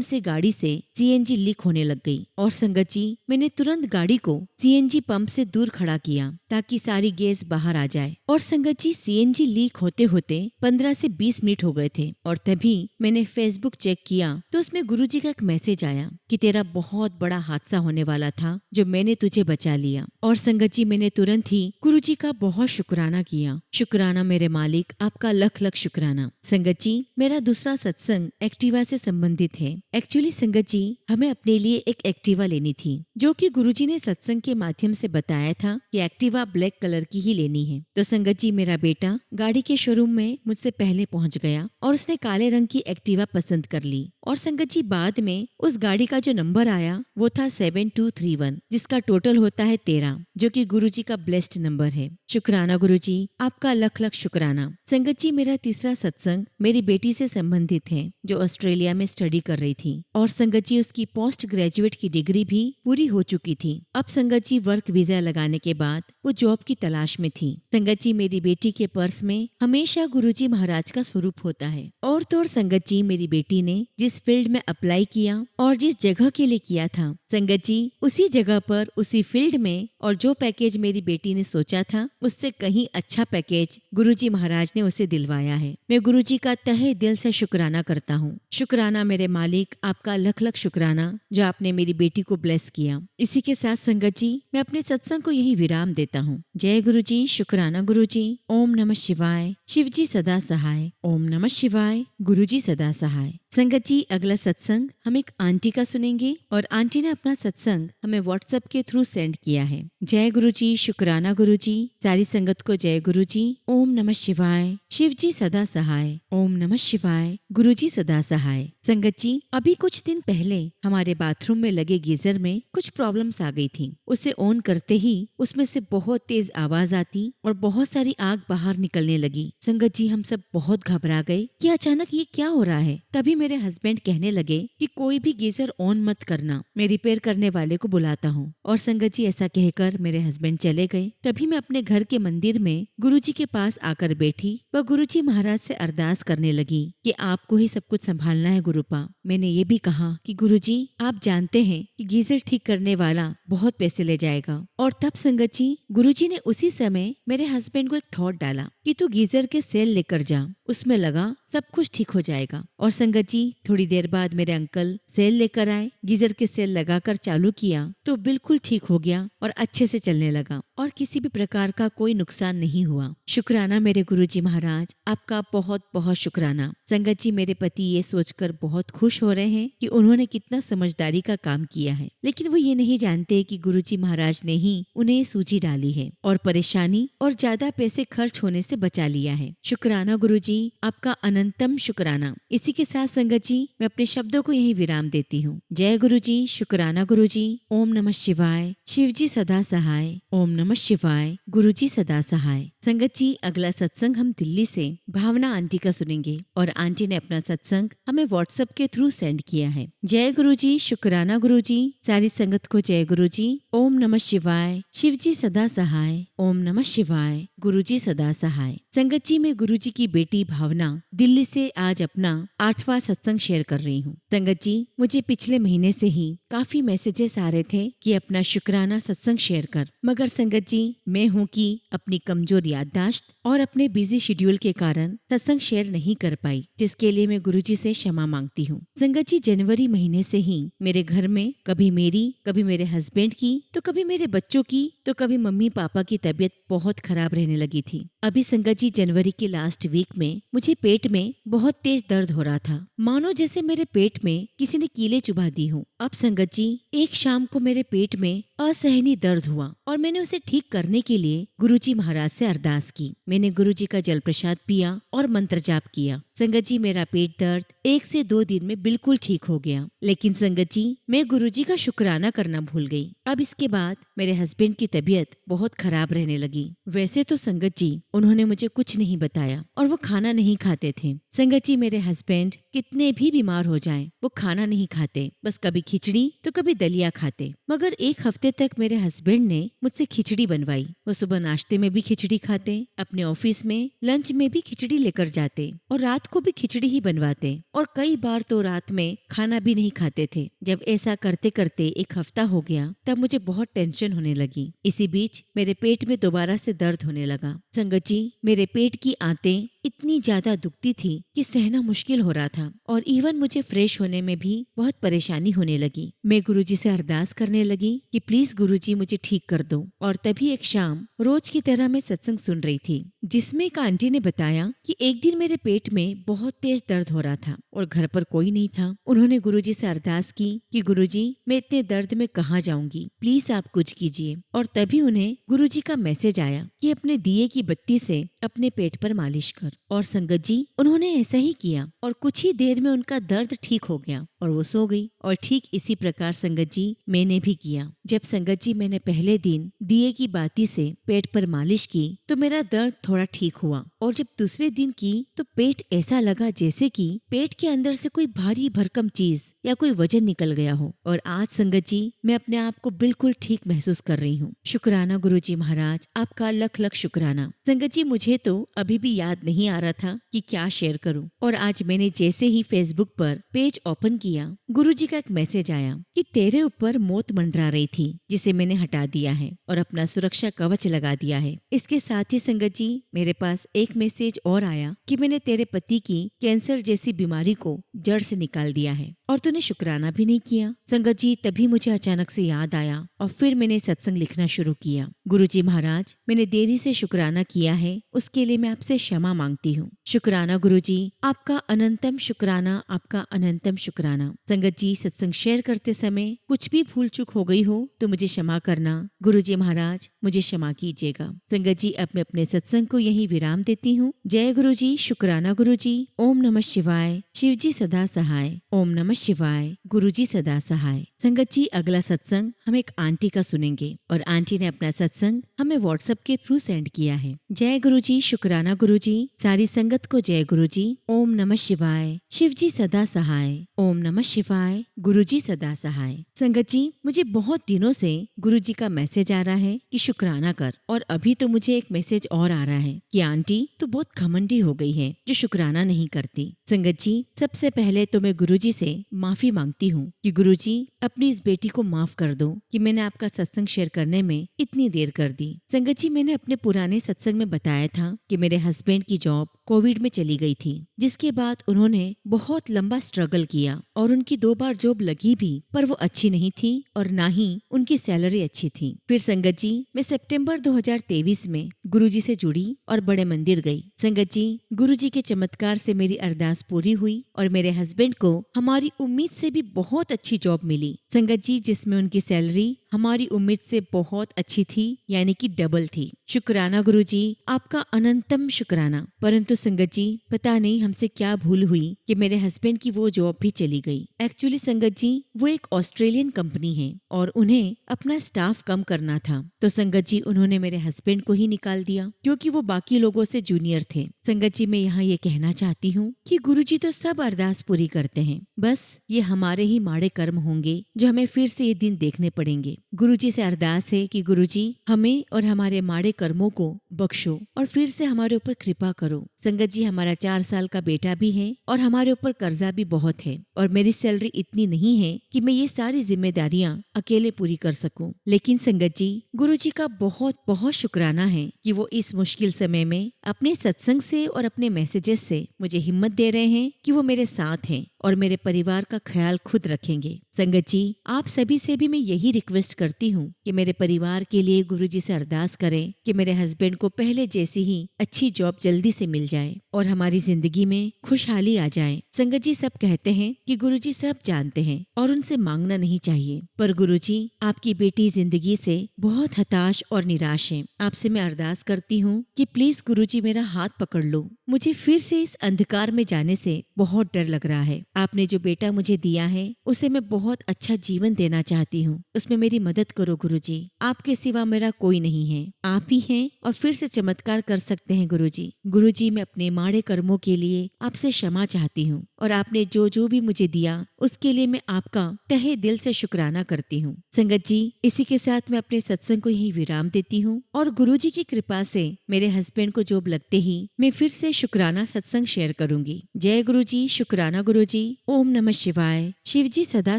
S1: से गाड़ी से सीएनजी लीक होने लग गई। और संगत जी, मैंने तुरंत गाड़ी को सीएनजी पंप से दूर खड़ा किया ताकि सारी गैस बाहर आ जाए। और संगत जी, सीएनजी लीक होते होते 15 से 20 मिनट हो गए थे और तभी मैंने फेसबुक चेक किया तो उसमें गुरुजी का एक मैसेज आया कि तेरा बहुत बड़ा हादसा होने वाला था जो मैंने तुझे बचा लिया। और संगत जी, मैंने तुरंत ही गुरुजी का बहुत शुक्राना किया। शुक्राना मेरे मालिक, आपका लख लख शुक्राना। संगत जी, मेरा दूसरा सत्संग एक्टिवा से संबंधित है। एक्चुअली संगत जी, हमें अपने लिए एक एक्टिवा लेनी थी जो कि गुरुजी ने सत्संग के माध्यम से बताया था कि एक्टिवा ब्लैक कलर की ही लेनी है। तो संगत जी, मेरा बेटा गाड़ी के शोरूम में मुझसे पहले पहुंच गया और उसने काले रंग की एक्टिवा पसंद कर ली। और संगत जी, बाद में उस गाड़ी का जो नंबर आया वो था 7231, जिसका टोटल होता है 13, जो कि गुरुजी का ब्लेस्ड नंबर है। शुक्राना गुरुजी, आपका लख लख शुक्राना। संगत जी, मेरा तीसरा सत्संग मेरी बेटी से संबंधित है जो ऑस्ट्रेलिया में स्टडी कर रही थी। और संगत जी, उसकी पोस्ट ग्रेजुएट की डिग्री भी पूरी हो चुकी थी। अब संगत जी, वर्क वीजा लगाने के बाद वो जॉब की तलाश में थी। संगत जी, मेरी बेटी के पर्स में हमेशा गुरुजी महाराज का स्वरूप होता है। और तो और संगत जी, मेरी बेटी ने जिस फील्ड में अप्लाई किया और जिस जगह के लिए किया था, संगत जी, उसी जगह पर उसी फील्ड में और जो पैकेज मेरी बेटी ने सोचा था उससे कहीं अच्छा पैकेज गुरुजी महाराज ने उसे दिलवाया है। मैं गुरुजी का तहे दिल से शुक्राना करता हूँ। शुक्राना मेरे मालिक, आपका लख लख शुक्राना जो आपने मेरी बेटी को ब्लेस किया। इसी के साथ संगत जी, मैं अपने सत्संग को यही विराम देता हूँ। जय गुरु जी, शुक्राना गुरु जी। ओम नमः शिवाय। शिव जी सदा सहाय। ओम नमः शिवाय। गुरु जी सदा सहाय। संगत जी, अगला सत्संग हम एक आंटी का सुनेंगे और आंटी ने अपना सत्संग हमें व्हाट्सएप के थ्रू सेंड किया है। जय गुरु जी, शुक्राना गुरु जी। सारी संगत को जय गुरु जी। ओम नमः शिवाय। शिव जी सदा सहाय। ओम नमः शिवाय। गुरु जी सदा सहाय। संगत जी, अभी कुछ दिन पहले हमारे बाथरूम में लगे गीजर में कुछ प्रॉब्लम्स आ गई थी। उसे ऑन करते ही उसमें से बहुत तेज आवाज आती और बहुत सारी आग बाहर निकलने लगी। संगत जी, हम सब बहुत घबरा गए कि अचानक ये क्या हो रहा है। तभी मेरे हस्बैंड कहने लगे कि कोई भी गीजर ऑन मत करना, मैं रिपेयर करने वाले को बुलाता हूँ। और संगत जी, ऐसा कहकर मेरे हस्बैंड चले गए। तभी मैं अपने घर के मंदिर में गुरुजी के पास आकर बैठी व गुरुजी महाराज से अरदास करने लगी कि आपको ही सब कुछ संभालना है गुरुपा। मैंने ये भी कहा कि गुरुजी, आप जानते हैं कि गीजर ठीक करने वाला बहुत पैसे ले जाएगा। और तब संगत जी, गुरुजी ने उसी समय मेरे हस्बैंड को एक थॉट डाला कि तू गीजर के सेल लेकर जा, उसमें लगा सब कुछ ठीक हो जाएगा। और संगत जी, थोड़ी देर बाद मेरे अंकल सेल लेकर आए, गीजर के सेल लगाकर चालू किया तो बिल्कुल ठीक हो गया और अच्छे से चलने लगा और किसी भी प्रकार का कोई नुकसान नहीं हुआ। शुक्राना मेरे गुरुजी महाराज, आपका बहुत बहुत शुक्राना। संगत जी, मेरे पति ये सोचकर बहुत खुश हो रहे हैं कि उन्होंने कितना समझदारी का काम किया है, लेकिन वो ये नहीं जानते कि गुरुजी महाराज ने ही उन्हें सूझी डाली है और परेशानी और ज्यादा पैसे खर्च होने से बचा लिया है। शुक्राना गुरुजी, आपका अनंतम शुक्राना। इसी के साथ संगत जी, मैं अपने शब्दों को यही विराम देती हूँ। जय गुरुजी, शुक्राना गुरुजी। ओम नमः शिवाय। शिव जी सदा सहाय। ओम नमः शिवाय। गुरुजी सदा सहाय। संगत जी, अगला सत्संग हम दिल्ली से भावना आंटी का सुनेंगे और आंटी ने अपना सत्संग हमें व्हाट्सएप के थ्रू सेंड किया है। जय गुरुजी, शुक्राना गुरुजी। सारी संगत को जय गुरुजी। ओम नमः शिवाय। शिव जी सदा सहाय। ओम नमः शिवाय। गुरुजी सदा सहाय। संगत जी, मैं गुरुजी की बेटी भावना दिल्ली से आज अपना 8वां सत्संग शेयर कर रही हूँ। संगत जी, मुझे पिछले महीने से ही काफी मैसेजेस आ रहे थे कि अपना शुक्राना सत्संग शेयर कर, मगर संगत जी, मैं हूँ कि अपनी कमजोर याददाश्त और अपने बिजी शेड्यूल के कारण सत्संग शेयर नहीं कर पाई, जिसके लिए मैं गुरुजी से क्षमा मांगती हूँ। संगत जी, जनवरी महीने से ही मेरे घर में कभी मेरी, कभी मेरे हस्बैंड की, तो कभी मेरे बच्चों की, तो कभी मम्मी पापा की तबीयत बहुत खराब रहने लगी थी। अभी संगत जी, जनवरी के लास्ट वीक में मुझे पेट में बहुत तेज दर्द हो रहा था, मानो जैसे मेरे पेट में किसी ने कीले चुभा दी हो। अब संगत जी, एक शाम को मेरे पेट में असहनीय दर्द हुआ और मैंने उसे ठीक करने के लिए गुरुजी महाराज से अरदास की। मैंने गुरुजी का जल प्रसाद पिया और मंत्र जाप किया। संगत जी, मेरा पेट दर्द 1 से 2 दिन में बिल्कुल ठीक हो गया। लेकिन संगत जी, मैं गुरुजी का शुक्राना करना भूल गई। अब इसके बाद मेरे हस्बैंड की तबीयत बहुत खराब रहने लगी। वैसे तो संगत जी, उन्होंने मुझे कुछ नहीं बताया और वो खाना नहीं खाते थे। संगत जी, मेरे हस्बैंड कितने भी बीमार हो जाएं, वो खाना नहीं खाते, बस कभी खिचड़ी तो कभी दलिया खाते। मगर 1 हफ्ते तक मेरे हस्बैंड ने मुझसे खिचड़ी बनवाई। वो सुबह नाश्ते में भी खिचड़ी खाते, अपने ऑफिस में लंच में भी खिचड़ी लेकर जाते और रात को भी खिचड़ी ही बनवाते और कई बार तो रात में खाना भी नहीं खाते थे। जब ऐसा करते करते 1 हफ्ता हो गया तब मुझे बहुत टेंशन होने लगी। इसी बीच मेरे पेट में दोबारा से दर्द होने लगा। संगत जी, मेरे पेट की आंतें इतनी ज्यादा दुखती थी कि सहना मुश्किल हो रहा था और इवन मुझे फ्रेश होने में भी बहुत परेशानी होने लगी। मैं गुरुजी से अरदास करने लगी कि प्लीज गुरुजी मुझे ठीक कर दो। और तभी एक शाम रोज की तरह मैं सत्संग सुन रही थी, जिसमें एक आंटी ने बताया कि एक दिन मेरे पेट में बहुत तेज दर्द हो रहा था और घर पर कोई नहीं था। उन्होंने गुरुजी से अरदास की कि गुरुजी, मैं इतने दर्द में कहाँ जाऊंगी, प्लीज आप कुछ कीजिए। और तभी उन्हें गुरुजी का मैसेज आया कि अपने दिए की बत्ती से अपने पेट पर मालिश कर। और संगत जी, उन्होंने ऐसा ही किया और कुछ ही देर में उनका दर्द ठीक हो गया और वो सो गई। और ठीक इसी प्रकार संगत जी, मैंने भी किया। जब संगत जी मैंने पहले दिन दिए की बाती से पेट पर मालिश की तो मेरा दर्द थोड़ा ठीक हुआ और जब दूसरे दिन की तो पेट ऐसा लगा जैसे कि पेट के अंदर से कोई भारी भरकम चीज या कोई वजन निकल गया हो। और आज संगत जी, मैं अपने आप को बिल्कुल ठीक महसूस कर रही हूँ। शुक्राना गुरुजी महाराज, आपका लख लख शुक्राना। संगत जी, मुझे तो अभी भी याद नहीं आ रहा था कि क्या शेयर करूं और आज मैंने जैसे ही फेसबुक पर पेज ओपन किया, गुरुजी का एक मैसेज आया कि तेरे ऊपर मौत मंडरा रही थी, जिसे मैंने हटा दिया है और अपना सुरक्षा कवच लगा दिया है। इसके साथ ही संगत जी, मेरे पास एक मैसेज और आया कि मैंने तेरे पति की कैंसर जैसी बीमारी को जड़ से निकाल दिया है और तूने शुक्राना भी नहीं किया। संगत जी, तभी मुझे अचानक से याद आया और फिर मैंने सत्संग लिखना शुरू किया। गुरुजी महाराज, मैंने देरी से शुक्राना किया है, उसके लिए मैं आपसे क्षमा मांगती हूँ। शुक्राना गुरुजी, आपका अनंतम शुक्राना, आपका अनंतम शुक्राना। संगत जी, सत्संग शेयर करते समय कुछ भी भूल चूक हो गई हो तो मुझे क्षमा करना। गुरुजी महाराज, मुझे क्षमा कीजिएगा। संगत जी, अब मैं अपने सत्संग को यहीं विराम देती हूँ। जय गुरुजी, शुक्राना गुरुजी। ओम नमः शिवाय। शिवजी सदा सहाय। ओम नमः शिवाय। गुरुजी सदा सहाय। संगत जी, अगला सत्संग हम एक आंटी का सुनेंगे और आंटी ने अपना सत्संग हमें व्हाट्सएप के थ्रू सेंड किया है। जय गुरुजी, शुक्राना गुरुजी। सारी संगत को जय गुरुजी। ओम नमः शिवाय। शिवजी सदा सहाय। ओम नमः शिवाय। गुरुजी सदा सहाय। संगत जी, मुझे बहुत दिनों से गुरुजी का मैसेज आ रहा है कि शुक्राना कर, और अभी तो मुझे एक मैसेज और आ रहा है कि आंटी तो बहुत घमंडी हो गई है जो शुक्राना नहीं करती। संगत जी, सबसे पहले तो मैं गुरुजी से माफी मांगती हूँ कि गुरुजी, अपनी इस बेटी को माफ कर दो कि मैंने आपका सत्संग शेयर करने में इतनी देर कर दी। संगत जी, मैंने अपने पुराने सत्संग में बताया था कि मेरे हस्बैंड की जॉब कोविड में चली गई थी, जिसके बाद उन्होंने बहुत लंबा स्ट्रगल किया और उनकी 2 बार जॉब लगी भी, पर वो अच्छी नहीं थी और ना ही उनकी सैलरी अच्छी थी। फिर संगत जी, मैं सितंबर 2023 में गुरुजी से जुड़ी और बड़े मंदिर गई। संगत जी, गुरुजी के चमत्कार से मेरी अरदास पूरी हुई और मेरे हस्बैंड को हमारी उम्मीद से भी बहुत अच्छी जॉब मिली। संगत जी, जिसमें उनकी सैलरी हमारी उम्मीद से बहुत अच्छी थी, यानी कि डबल थी। शुक्राना गुरुजी, आपका अनंतम शुक्राना। परंतु संगत जी, पता नहीं हमसे क्या भूल हुई कि मेरे हस्बैंड की वो जॉब भी चली गई। एक्चुअली संगत जी, वो एक ऑस्ट्रेलियन कंपनी है और उन्हें अपना स्टाफ कम करना था, तो संगत जी उन्होंने मेरे हस्बैंड को ही निकाल दिया क्योंकि वो बाकी लोगों से जूनियर थे। संगत जी, मैं यहाँ ये कहना चाहती हूँ कि गुरुजी तो सब अरदास पूरी करते हैं, बस ये हमारे ही माड़े कर्म होंगे जो हमें फिर से ये दिन देखने पड़ेंगे। गुरुजी से अरदास है कि गुरुजी हमें और हमारे माड़े कर्मों को बख्शो और फिर से हमारे ऊपर कृपा करो। संगत जी, हमारा 4 साल का बेटा भी है और हमारे ऊपर कर्जा भी बहुत है और मेरी सैलरी इतनी नहीं है कि मैं ये सारी जिम्मेदारियां अकेले पूरी कर सकूं। लेकिन संगत जी, गुरुजी का बहुत बहुत शुक्राना है कि वो इस मुश्किल समय में अपने सत्संग से और अपने मैसेजेस से मुझे हिम्मत दे रहे हैं कि वो मेरे साथ हैं और मेरे परिवार का ख्याल खुद रखेंगे। संगत जी, आप सभी से भी मैं यही रिक्वेस्ट करती हूँ कि मेरे परिवार के लिए गुरुजी से अरदास करें कि मेरे हस्बैंड को पहले जैसी ही अच्छी जॉब जल्दी से मिल जाए जाए और हमारी जिंदगी में खुशहाली आ जाए। संगत जी, सब कहते हैं कि गुरुजी सब जानते हैं और उनसे मांगना नहीं चाहिए, पर गुरुजी आपकी बेटी जिंदगी से बहुत हताश और निराश है। आपसे मैं अरदास करती हूँ कि प्लीज गुरुजी मेरा हाथ पकड़ लो। मुझे फिर से इस अंधकार में जाने से बहुत डर लग रहा है। आपने जो बेटा मुझे दिया है उसे मैं बहुत अच्छा जीवन देना चाहती हूँ, उसमें मेरी मदद करो गुरुजी। आपके सिवा मेरा कोई नहीं है, आप ही हैं और फिर से चमत्कार कर सकते हैं गुरुजी। गुरुजी, मैं अपने माड़े कर्मों के लिए आपसे क्षमा चाहती हूँ और आपने जो जो भी मुझे दिया उसके लिए मैं आपका तहे दिल से शुक्राना करती हूँ। संगत जी, इसी के साथ मैं अपने सत्संग को यही विराम देती हूँ और गुरुजी की कृपा से मेरे हस्बैंड को जॉब लगते ही मैं फिर से शुक्राना सत्संग शेयर करूंगी। जय गुरुजी, शुक्राना गुरुजी। ओम नमः शिवाय। शिवजी सदा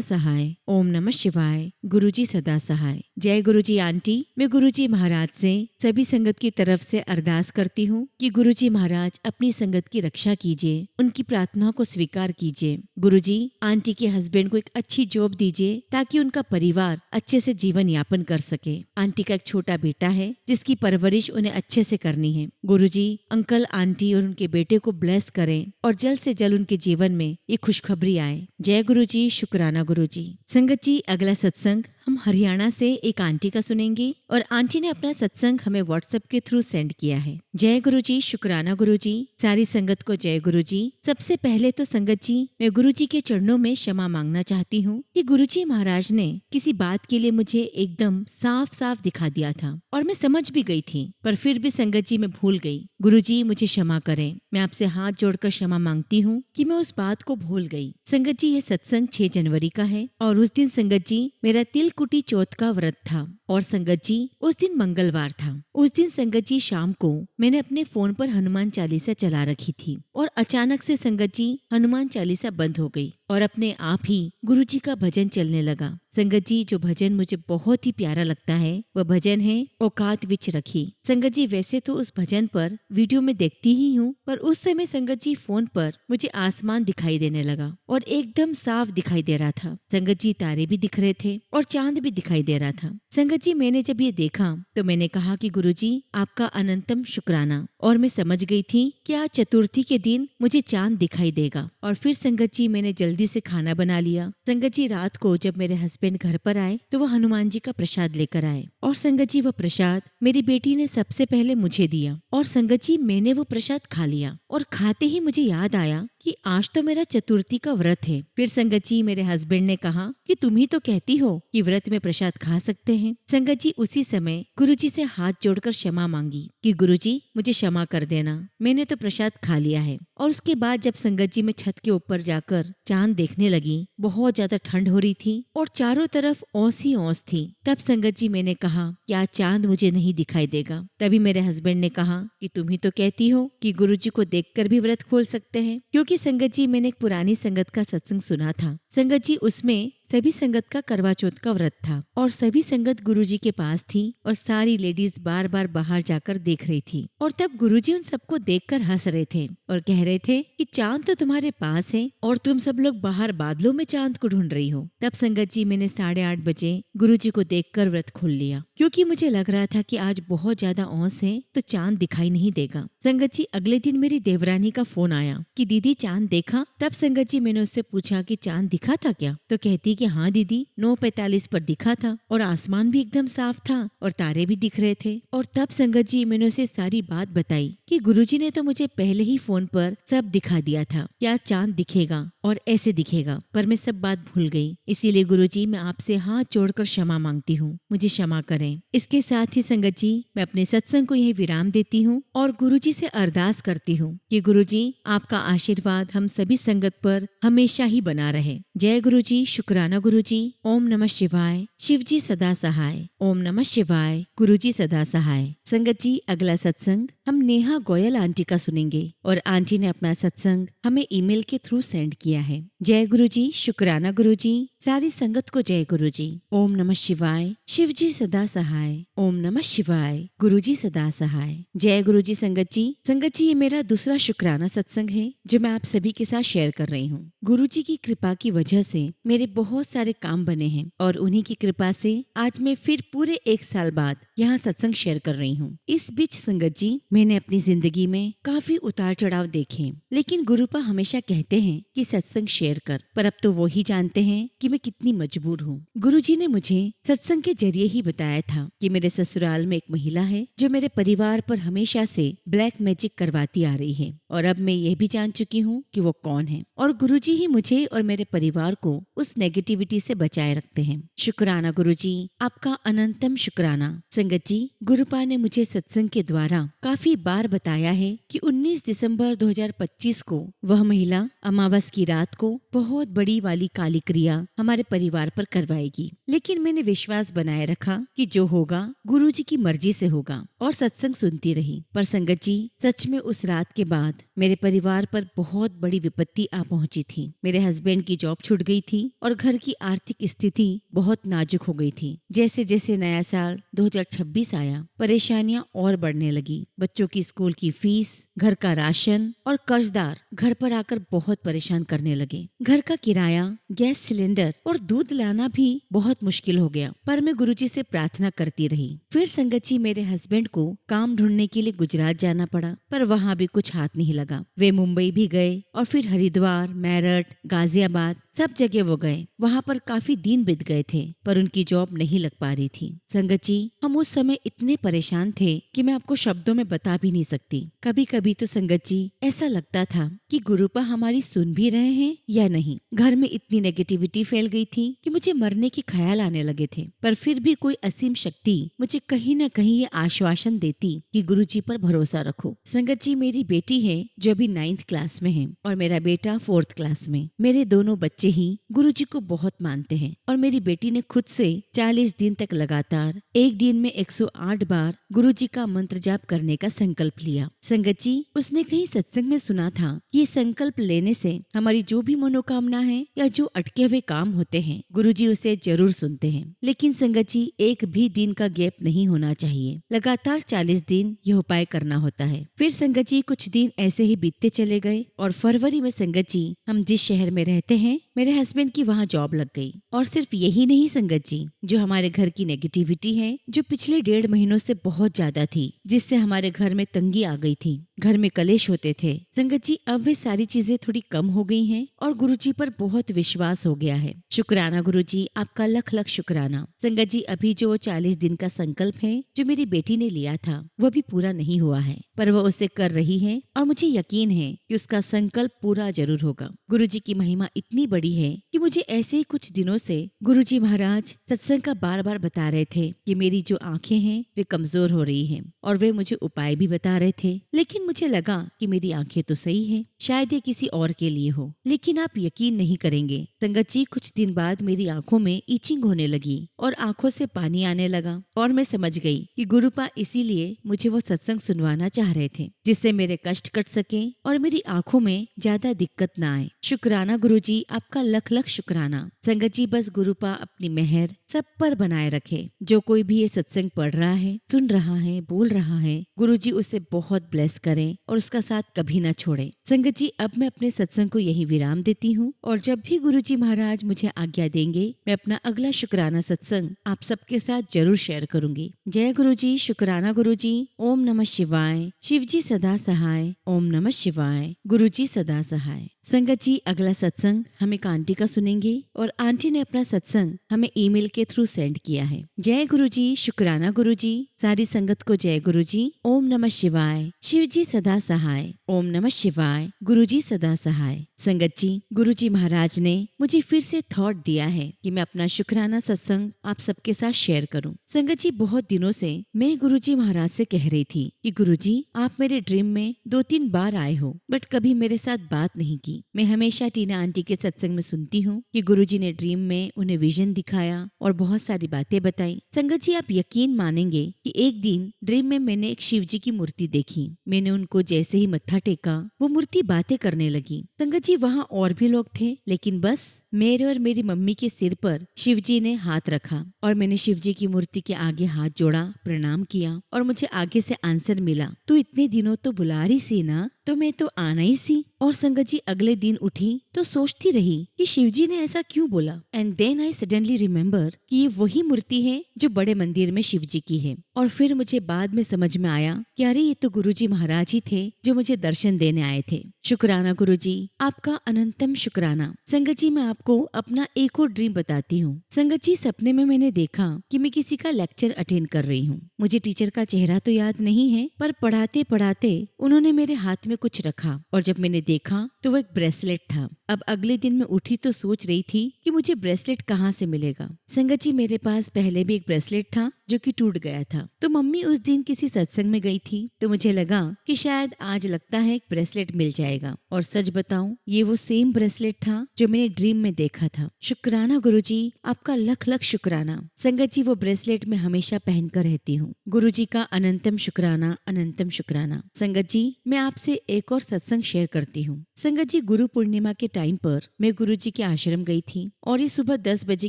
S1: सहाय। ओम नमः शिवाय। गुरुजी सदा सहाय। जय गुरुजी आंटी। मैं गुरुजी महाराज से सभी संगत की तरफ से अरदास करती हूँ कि गुरुजी महाराज अपनी संगत की रक्षा कीजिए, उनकी प्रार्थना को स्वीकार कीजिए। गुरुजी आंटी के हस्बैंड को एक अच्छी जॉब दीजिए ताकि उनका परिवार अच्छे से जीवन यापन कर सके। आंटी का एक छोटा बेटा है जिसकी परवरिश उन्हें अच्छे से करनी है। गुरुजी अंकल आंटी और उनके बेटे को ब्लेस करें और जल्द से जल्द उनके जीवन में ये खुशखबरी आए। जय गुरुजी, शुक्राना गुरुजी। संगत जी, अगला सत्संग हम हरियाणा से एक आंटी का सुनेंगे और आंटी ने अपना सत्संग हमें व्हाट्सएप के थ्रू सेंड किया है। जय गुरुजी, शुक्राना गुरुजी। सारी संगत को जय गुरुजी। सबसे पहले तो संगत जी, मैं गुरुजी के चरणों में क्षमा मांगना चाहती हूँ कि गुरुजी महाराज ने किसी बात के लिए मुझे एकदम साफ साफ दिखा दिया था और मैं समझ भी गई थी, पर फिर भी संगत जी मैं भूल गई। गुरुजी मुझे क्षमा करें। मैं आपसे हाथ जोड़कर क्षमा मांगती हूँ कि मैं उस बात को भूल गई। संगत जी, ये सत्संग 6 जनवरी का है और उस दिन संगत जी मेरा तिलकुटी चौथ का व्रत था और संगत जी उस दिन मंगलवार था। उस दिन संगत जी शाम को मैंने अपने फोन पर हनुमान चालीसा चला रखी थी और अचानक से संगत जी हनुमान चालीसा बंद हो गई और अपने आप ही गुरुजी का भजन चलने लगा। संगत जी, जो भजन मुझे बहुत ही प्यारा लगता है वह भजन है औकात विच रखी। संगत जी, वैसे तो उस भजन पर वीडियो में देखती ही हूँ, पर उस समय संगत जी फोन पर मुझे आसमान दिखाई देने लगा और एकदम साफ दिखाई दे रहा था। संगत जी, तारे भी दिख रहे थे और चांद भी दिखाई दे रहा था। संगत जी, मैंने जब ये देखा तो मैंने कहा कि गुरुजी आपका अनंतम शुक्राना, और मैं समझ गई थी कि आज चतुर्थी के दिन मुझे चांद दिखाई देगा। और फिर संगत जी मैंने जल्दी से खाना बना लिया। संगत जी, रात को जब मेरे हस्बैंड घर पर आए तो वो हनुमान जी का प्रसाद लेकर आए और संगत जी वो प्रसाद मेरी बेटी ने सबसे पहले मुझे दिया और संगत जी मैंने वो प्रसाद खा लिया और खाते ही मुझे याद आया कि आज तो मेरा चतुर्थी का व्रत है। फिर संगत जी मेरे हस्बैंड ने कहा कि तुम ही तो कहती हो कि व्रत में प्रसाद खा सकते हैं। संगत जी, उसी समय गुरुजी से हाथ जोड़कर क्षमा मांगी कि गुरुजी मुझे क्षमा कर देना, मैंने तो प्रसाद खा लिया है। और उसके बाद जब संगत जी मैं छत के ऊपर जाकर चांद देखने लगी, बहुत ज्यादा ठंड हो रही थी और चारों तरफ ओस ही ओस थी। तब संगत जी मैंने कहा कि आज चांद मुझे नहीं दिखाई देगा। तभी मेरे हस्बैंड ने कहा कि तुम ही तो कहती हो कि गुरुजी को देखकर भी व्रत खोल सकते हैं। क्योंकि संगत जी मैंने एक पुरानी संगत का सत्संग सुना था। संगत जी उसमें सभी संगत का करवा चौथ का व्रत था और सभी संगत गुरुजी के पास थी और सारी लेडीज बार बार बाहर जाकर देख रही थी और तब गुरुजी उन सबको देखकर हंस रहे थे और कह रहे थे कि चांद तो तुम्हारे पास है और तुम सब लोग बाहर बादलों में चांद को ढूंढ रही हो। तब संगत जी मैंने 8:30 बजे गुरुजी को देखकर व्रत खोल लिया, क्योंकि मुझे लग रहा था कि आज बहुत ज्यादा औंस है तो चांद दिखाई नहीं देगा। संगत जी, अगले दिन मेरी देवरानी का फोन आया कि दीदी चांद देखा। तब संगत जी मैंने उससे पूछा कि चांद दिखा था क्या, तो कहती कि हाँ दीदी 9:45 पर दिखा था और आसमान भी एकदम साफ था और तारे भी दिख रहे थे। और तब संगत जी मैंने उसे सारी बात बताई कि गुरुजी ने तो मुझे पहले ही फोन पर सब दिखा दिया था, क्या चांद दिखेगा और ऐसे दिखेगा, पर मैं सब बात भूल गई। इसीलिए गुरुजी मैं आपसे हाथ जोड़कर क्षमा मांगती हूँ, मुझे क्षमा करें। इसके साथ ही संगत जी मैं अपने सत्संग को यही विराम देती हूँ और गुरुजी से अरदास करती हूँ कि गुरुजी आपका आशीर्वाद हम सभी संगत पर हमेशा ही बना रहे। जय गुरुजी, शुक्राना गुरुजी। ओम नमः शिवाय। शिवजी सदा सहाय। ओम नमः शिवाय। गुरुजी सदा सहाय। संगत जी अगला सत्संग हम नेहा गोयल आंटी का सुनेंगे और आंटी ने अपना सत्संग हमें ईमेल के थ्रू सेंड किया है। जय गुरुजी, शुक्राना गुरुजी। सारी संगत को जय गुरुजी। ओम नमः शिवाय। शिवजी सदा सहाय। ओम नमः शिवाय। गुरुजी सदा सहाय। जय गुरुजी। संगत जी ये मेरा दूसरा शुक्राना सत्संग है जो मैं आप सभी के साथ शेयर कर रही हूँ। गुरुजी की कृपा की वजह से मेरे बहुत सारे काम बने हैं और उन्हीं की कृपा से आज मैं फिर पूरे 1 साल बाद यहाँ सत्संग शेयर कर रही हूँ। इस बीच संगत जी, मैंने अपनी जिंदगी में काफी उतार चढ़ाव देखे, लेकिन गुरुपा हमेशा कहते हैं कि सत्संग शेयर कर, पर अब तो वो ही जानते हैं कि मैं कितनी मजबूर हूँ। गुरुजी ने मुझे सत्संग के जरिए ही बताया था कि मेरे ससुराल में एक महिला है जो मेरे परिवार पर हमेशा से ब्लैक मैजिक करवाती आ रही है, और अब मैं ये भी जान चुकी हूँ कि वो कौन है, और गुरुजी ही मुझे और मेरे परिवार को उस नेगेटिविटी से बचाए रखते हैं। शुक्राना गुरुजी, आपका अनंतम शुक्राना। संगत जी, गुरुपा ने मुझे सत्संग के द्वारा काफी बार बताया है कि 19 दिसंबर 2025 को वह महिला अमावस की रात को बहुत बड़ी वाली काली क्रिया हमारे परिवार पर करवाएगी, लेकिन मैंने विश्वास बनाए रखा कि जो होगा गुरुजी की मर्जी से होगा, और सत्संग सुनती रही। पर संगत जी, सच में उस रात के बाद मेरे परिवार पर बहुत बड़ी विपत्ति आ पहुंची थी। मेरे हस्बैंड की जॉब छूट गई थी और घर की आर्थिक स्थिति बहुत नाजुक हो गई थी। जैसे जैसे नया साल 2026 आया, परेशानियां और बढ़ने लगी। बच्चों की स्कूल की फीस, घर का राशन और कर्जदार घर पर आकर बहुत परेशान करने लगे। घर का किराया, गैस सिलेंडर और दूध लाना भी बहुत मुश्किल हो गया, पर मैं गुरुजी से प्रार्थना करती रही। फिर संगत जी, मेरे हस्बैंड को काम ढूंढने के लिए गुजरात जाना पड़ा, पर वहाँ भी कुछ हाथ नहीं लगा। वे मुंबई भी गए और फिर हरिद्वार, मेरठ, गाजियाबाद सब जगह वो गए। वहाँ पर काफी दिन बीत गए थे, पर उनकी जॉब नहीं लग पा रही थी। संगत जी, हम उस समय इतने परेशान थे कि मैं आपको शब्दों में बता भी नहीं सकती। कभी कभी तो संगत जी, ऐसा लगता था कि गुरुपा हमारी सुन भी रहे हैं या नहीं। घर में इतनी नेगेटिविटी फैल गई थी कि मुझे मरने के ख्याल आने लगे थे, पर फिर भी कोई असीम शक्ति मुझे कहीं न कहीं ये आश्वासन देती कि गुरुजी पर भरोसा रखो। संगत जी, मेरी बेटी है जो अभी 9th क्लास में है और मेरा बेटा 4th क्लास में। मेरे दोनों बच्चे ही गुरुजी को बहुत मानते हैं, और मेरी बेटी ने खुद से 40 दिन तक लगातार एक दिन में 108 बार गुरुजी का मंत्र जाप करने का संकल्प लिया। संगत जी, उसने कहीं सत्संग में सुना था कि ये संकल्प लेने से हमारी जो भी मनोकामना है या जो अटके हुए काम होते हैं, गुरुजी उसे जरूर सुनते हैं। लेकिन संगत जी, एक भी दिन का गैप नहीं होना चाहिए। लगातार 40 दिन यह उपाय करना होता है। फिर संगत जी, कुछ दिन ऐसे ही बीतते चले गए और फरवरी में संगत जी, हम जिस शहर में रहते हैं, मेरे हस्बैंड की वहाँ जॉब लग गई। और सिर्फ यही नहीं संगत जी, जो हमारे घर की नेगेटिविटी है, जो पिछले 1.5 महीनों से बहुत ज्यादा थी, जिससे हमारे घर में तंगी आ गई थी, घर में कलेश होते थे, संगत जी अब वे सारी चीजें थोड़ी कम हो गई हैं और गुरुजी पर बहुत विश्वास हो गया है। शुक्राना गुरुजी, आपका लख लख शुक्राना। संगत जी, अभी जो 40 दिन का संकल्प है जो मेरी बेटी ने लिया था, वो भी पूरा नहीं हुआ है, पर वो उसे कर रही है और मुझे यकीन है कि उसका संकल्प पूरा जरूर होगा। गुरुजी की महिमा इतनी बड़ी है कि मुझे ऐसे ही कुछ दिनों से गुरुजी महाराज सत्संग का बार बार बता रहे थे कि मेरी जो आंखें हैं वे कमजोर हो रही हैं, और वे मुझे उपाय भी बता रहे थे। लेकिन मुझे लगा कि मेरी आंखें तो सही हैं, शायद ये किसी और के लिए हो। लेकिन आप यकीन नहीं करेंगे संगत जी, कुछ दिन बाद मेरी आंखों में ईचिंग होने लगी और आंखों से पानी आने लगा, और मैं समझ गई कि गुरुपा इसीलिए मुझे वो सत्संग सुनवाना चाह रहे थे, जिससे मेरे कष्ट कट सके और मेरी आंखों में ज्यादा दिक्कत ना आए। शुक्राना गुरुजी, आपका लख लख शुक्राना। संगत जी, बस गुरुपा अपनी मेहर सब पर बनाए रखे। जो कोई भी ये सत्संग पढ़ रहा है, सुन रहा है, बोल रहा है, गुरुजी उसे बहुत ब्लेस करें और उसका साथ कभी ना छोड़े। संगत जी, अब मैं अपने सत्संग को यही विराम देती हूँ, और जब भी गुरुजी महाराज मुझे आज्ञा देंगे, मैं अपना अगला शुक्राना सत्संग आप सबके साथ जरूर शेयर करूंगी। जय गुरुजी, शुक्राना गुरुजी। ओम नमः शिवाय। शिवजी सदा सहाय। ओम नमः शिवाय। गुरुजी सदा सहाय। संगत जी, अगला सत्संग हम एक आंटी का सुनेंगे, और आंटी ने अपना सत्संग हमें ईमेल के थ्रू सेंड किया है। जय गुरुजी, शुक्राना गुरुजी। सारी संगत को जय गुरुजी। ओम नमः शिवाय। शिवजी सदा सहाय। ओम नमः शिवाय। गुरुजी सदा सहाय। संगत जी, गुरुजी महाराज ने मुझे फिर से थॉट दिया है कि मैं अपना शुक्राना सत्संग आप सबके साथ शेयर करूं। संगत जी, बहुत दिनों से मैं गुरुजी महाराज से कह रही थी कि गुरुजी, आप मेरे ड्रीम में 2-3 बार आए हो, बट कभी मेरे साथ बात नहीं की। मैं हमेशा टीना आंटी के सत्संग में सुनती हूँ कि गुरुजी ने ड्रीम में उन्हें विजन दिखाया और बहुत सारी बातें बताई। संगत जी, आप यकीन मानेंगे कि एक दिन ड्रीम में मैंने एक शिव जी की मूर्ति देखी। मैंने उनको जैसे ही मत्था टेका, वो मूर्ति बातें करने लगी। संगत जी, वहाँ और भी लोग थे, लेकिन बस मेरे और मेरी मम्मी के सिर पर शिव जी ने हाथ रखा, और मैंने शिव जी की मूर्ति के आगे हाथ जोड़ा, प्रणाम किया, और मुझे आगे से आंसर मिला, तू इतने दिनों तो बुला रही सी ना, तो मैं तो आना ही सी। और संगत जी अगले दिन उठी तो सोचती रही कि शिवजी ने ऐसा क्यों बोला। And then I suddenly remember कि ये वही मूर्ति है जो बड़े मंदिर में शिवजी की है। और फिर मुझे बाद में समझ में आया कि अरे ये तो गुरुजी महाराज ही थे जो मुझे दर्शन देने आए थे। शुक्राना गुरुजी, आपका अनंतम शुक्राना। संगत जी मैं आपको अपना एक और ड्रीम बताती हूँ। संगत जी सपने में मैंने देखा कि मैं किसी का लेक्चर अटेंड कर रही हूँ। मुझे टीचर का चेहरा तो याद नहीं है, पर पढ़ाते पढ़ाते उन्होंने मेरे हाथ में कुछ रखा और जब मैंने देखा तो वो एक ब्रेसलेट था। अब अगले दिन मैं उठी तो सोच रही थी कि मुझे ब्रेसलेट कहाँ से मिलेगा। संगत जी मेरे पास पहले भी एक ब्रेसलेट था जो कि टूट गया था। तो मम्मी उस दिन किसी सत्संग में गई थी तो मुझे लगा कि शायद आज लगता है एक ब्रेसलेट मिल जाएगा। और सच बताऊं ये वो सेम ब्रेसलेट था जो मैंने ड्रीम में देखा था। शुक्राना गुरुजी, आपका लख लख शुक्राना। संगत जी वो ब्रेसलेट मैं हमेशा पहनकर रहती हूँ। गुरुजी का अनंतम शुक्राना, अनंतम शुक्राना। संगत जी मैं आपसे एक और सत्संग शेयर करती हूँ। संगत जी गुरु पूर्णिमा के टाइम पर मैं गुरुजी के आश्रम गई थी और ये सुबह 10 बजे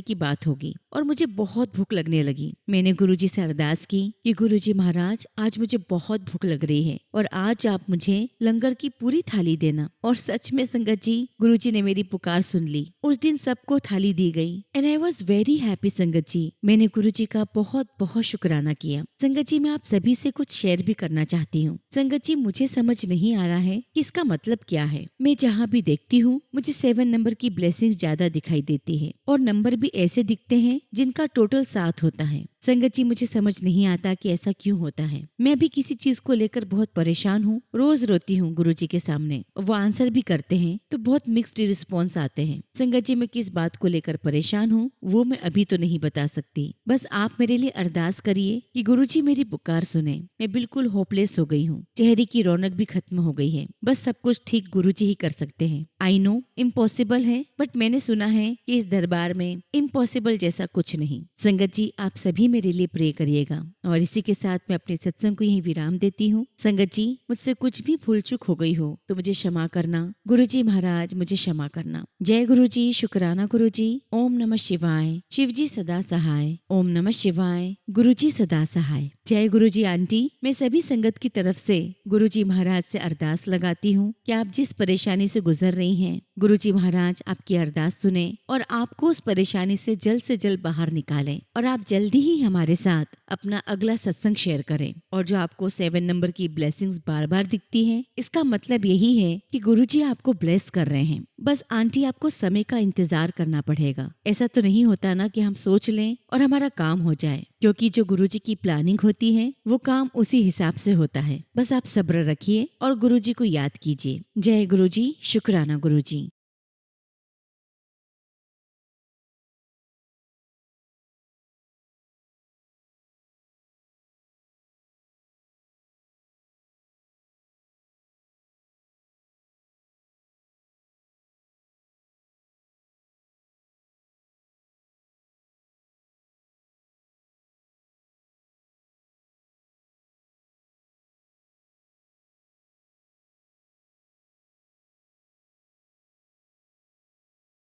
S1: की बात होगी और मुझे बहुत भूख लगने लगी। मैंने गुरुजी से अरदास की कि गुरुजी महाराज आज मुझे बहुत भूख लग रही है और आज आप मुझे लंगर की पूरी थाली देना। और सच में संगत जी गुरुजी ने मेरी पुकार सुन ली। उस दिन सबको थाली दी गई and I was very happy. संगत जी मैंने गुरुजी का बहुत बहुत शुक्राना किया। संगत जी मैं आप सभी से कुछ शेयर भी करना चाहती हूँ। संगत जी मुझे समझ नहीं आ रहा है कि इसका मतलब क्या है। मैं जहाँ भी देखती हूँ मुझे 7 नंबर की ब्लेसिंग्स ज्यादा दिखाई देती है और नंबर भी ऐसे दिखते हैं जिनका टोटल 7 होता है। संगत जी मुझे समझ नहीं आता कि ऐसा क्यों होता है। मैं भी किसी चीज को लेकर बहुत परेशान हूँ, रोज रोती हूँ गुरुजी के सामने। वो आंसर भी करते हैं तो बहुत मिक्स्ड रिस्पॉन्स आते हैं। संगत जी मैं किस बात को लेकर परेशान हूँ वो मैं अभी तो नहीं बता सकती। बस आप मेरे लिए अरदास करिए कि गुरुजी मेरी पुकार सुने। मैं बिल्कुल होपलेस हो गई हूँ, चेहरे की रौनक भी खत्म हो गई है। बस सब कुछ ठीक गुरुजी ही कर सकते हैं। आई नो इम्पॉसिबल है, बट मैंने सुना है कि इस दरबार में इम्पॉसिबल जैसा कुछ नहीं। संगत जी आप सभी मेरे लिए प्रे करिएगा। और इसी के साथ मैं अपने सत्संग को यहीं विराम देती हूँ। संगत जी मुझसे कुछ भी भूल चूक हो गई हो तो मुझे क्षमा करना। गुरुजी महाराज मुझे क्षमा करना। जय गुरुजी, शुक्राना गुरुजी। ओम नमः शिवाय। शिवजी सदा सहाय। ओम नमः शिवाय। गुरुजी सदा सहाय। जय गुरुजी आंटी। मैं सभी संगत की तरफ से गुरुजी महाराज से अरदास लगाती हूँ कि आप जिस परेशानी से गुजर रही हैं गुरुजी महाराज आपकी अरदास सुने और आपको उस परेशानी से जल्द बाहर निकालें और आप जल्दी ही हमारे साथ अपना अगला सत्संग शेयर करें। और जो आपको 7 नंबर की ब्लेसिंग्स बार बार दिखती हैं इसका मतलब यही है कि गुरुजी आपको ब्लेस कर रहे हैं। बस आंटी आपको समय का इंतजार करना पड़ेगा। ऐसा तो नहीं होता ना कि हम सोच लें और हमारा काम हो जाए, क्योंकि जो गुरुजी की प्लानिंग होती है वो काम उसी हिसाब से होता है। बस आप सब्र रखिए और गुरुजी को याद कीजिए। जय गुरुजी, शुक्राना गुरुजी।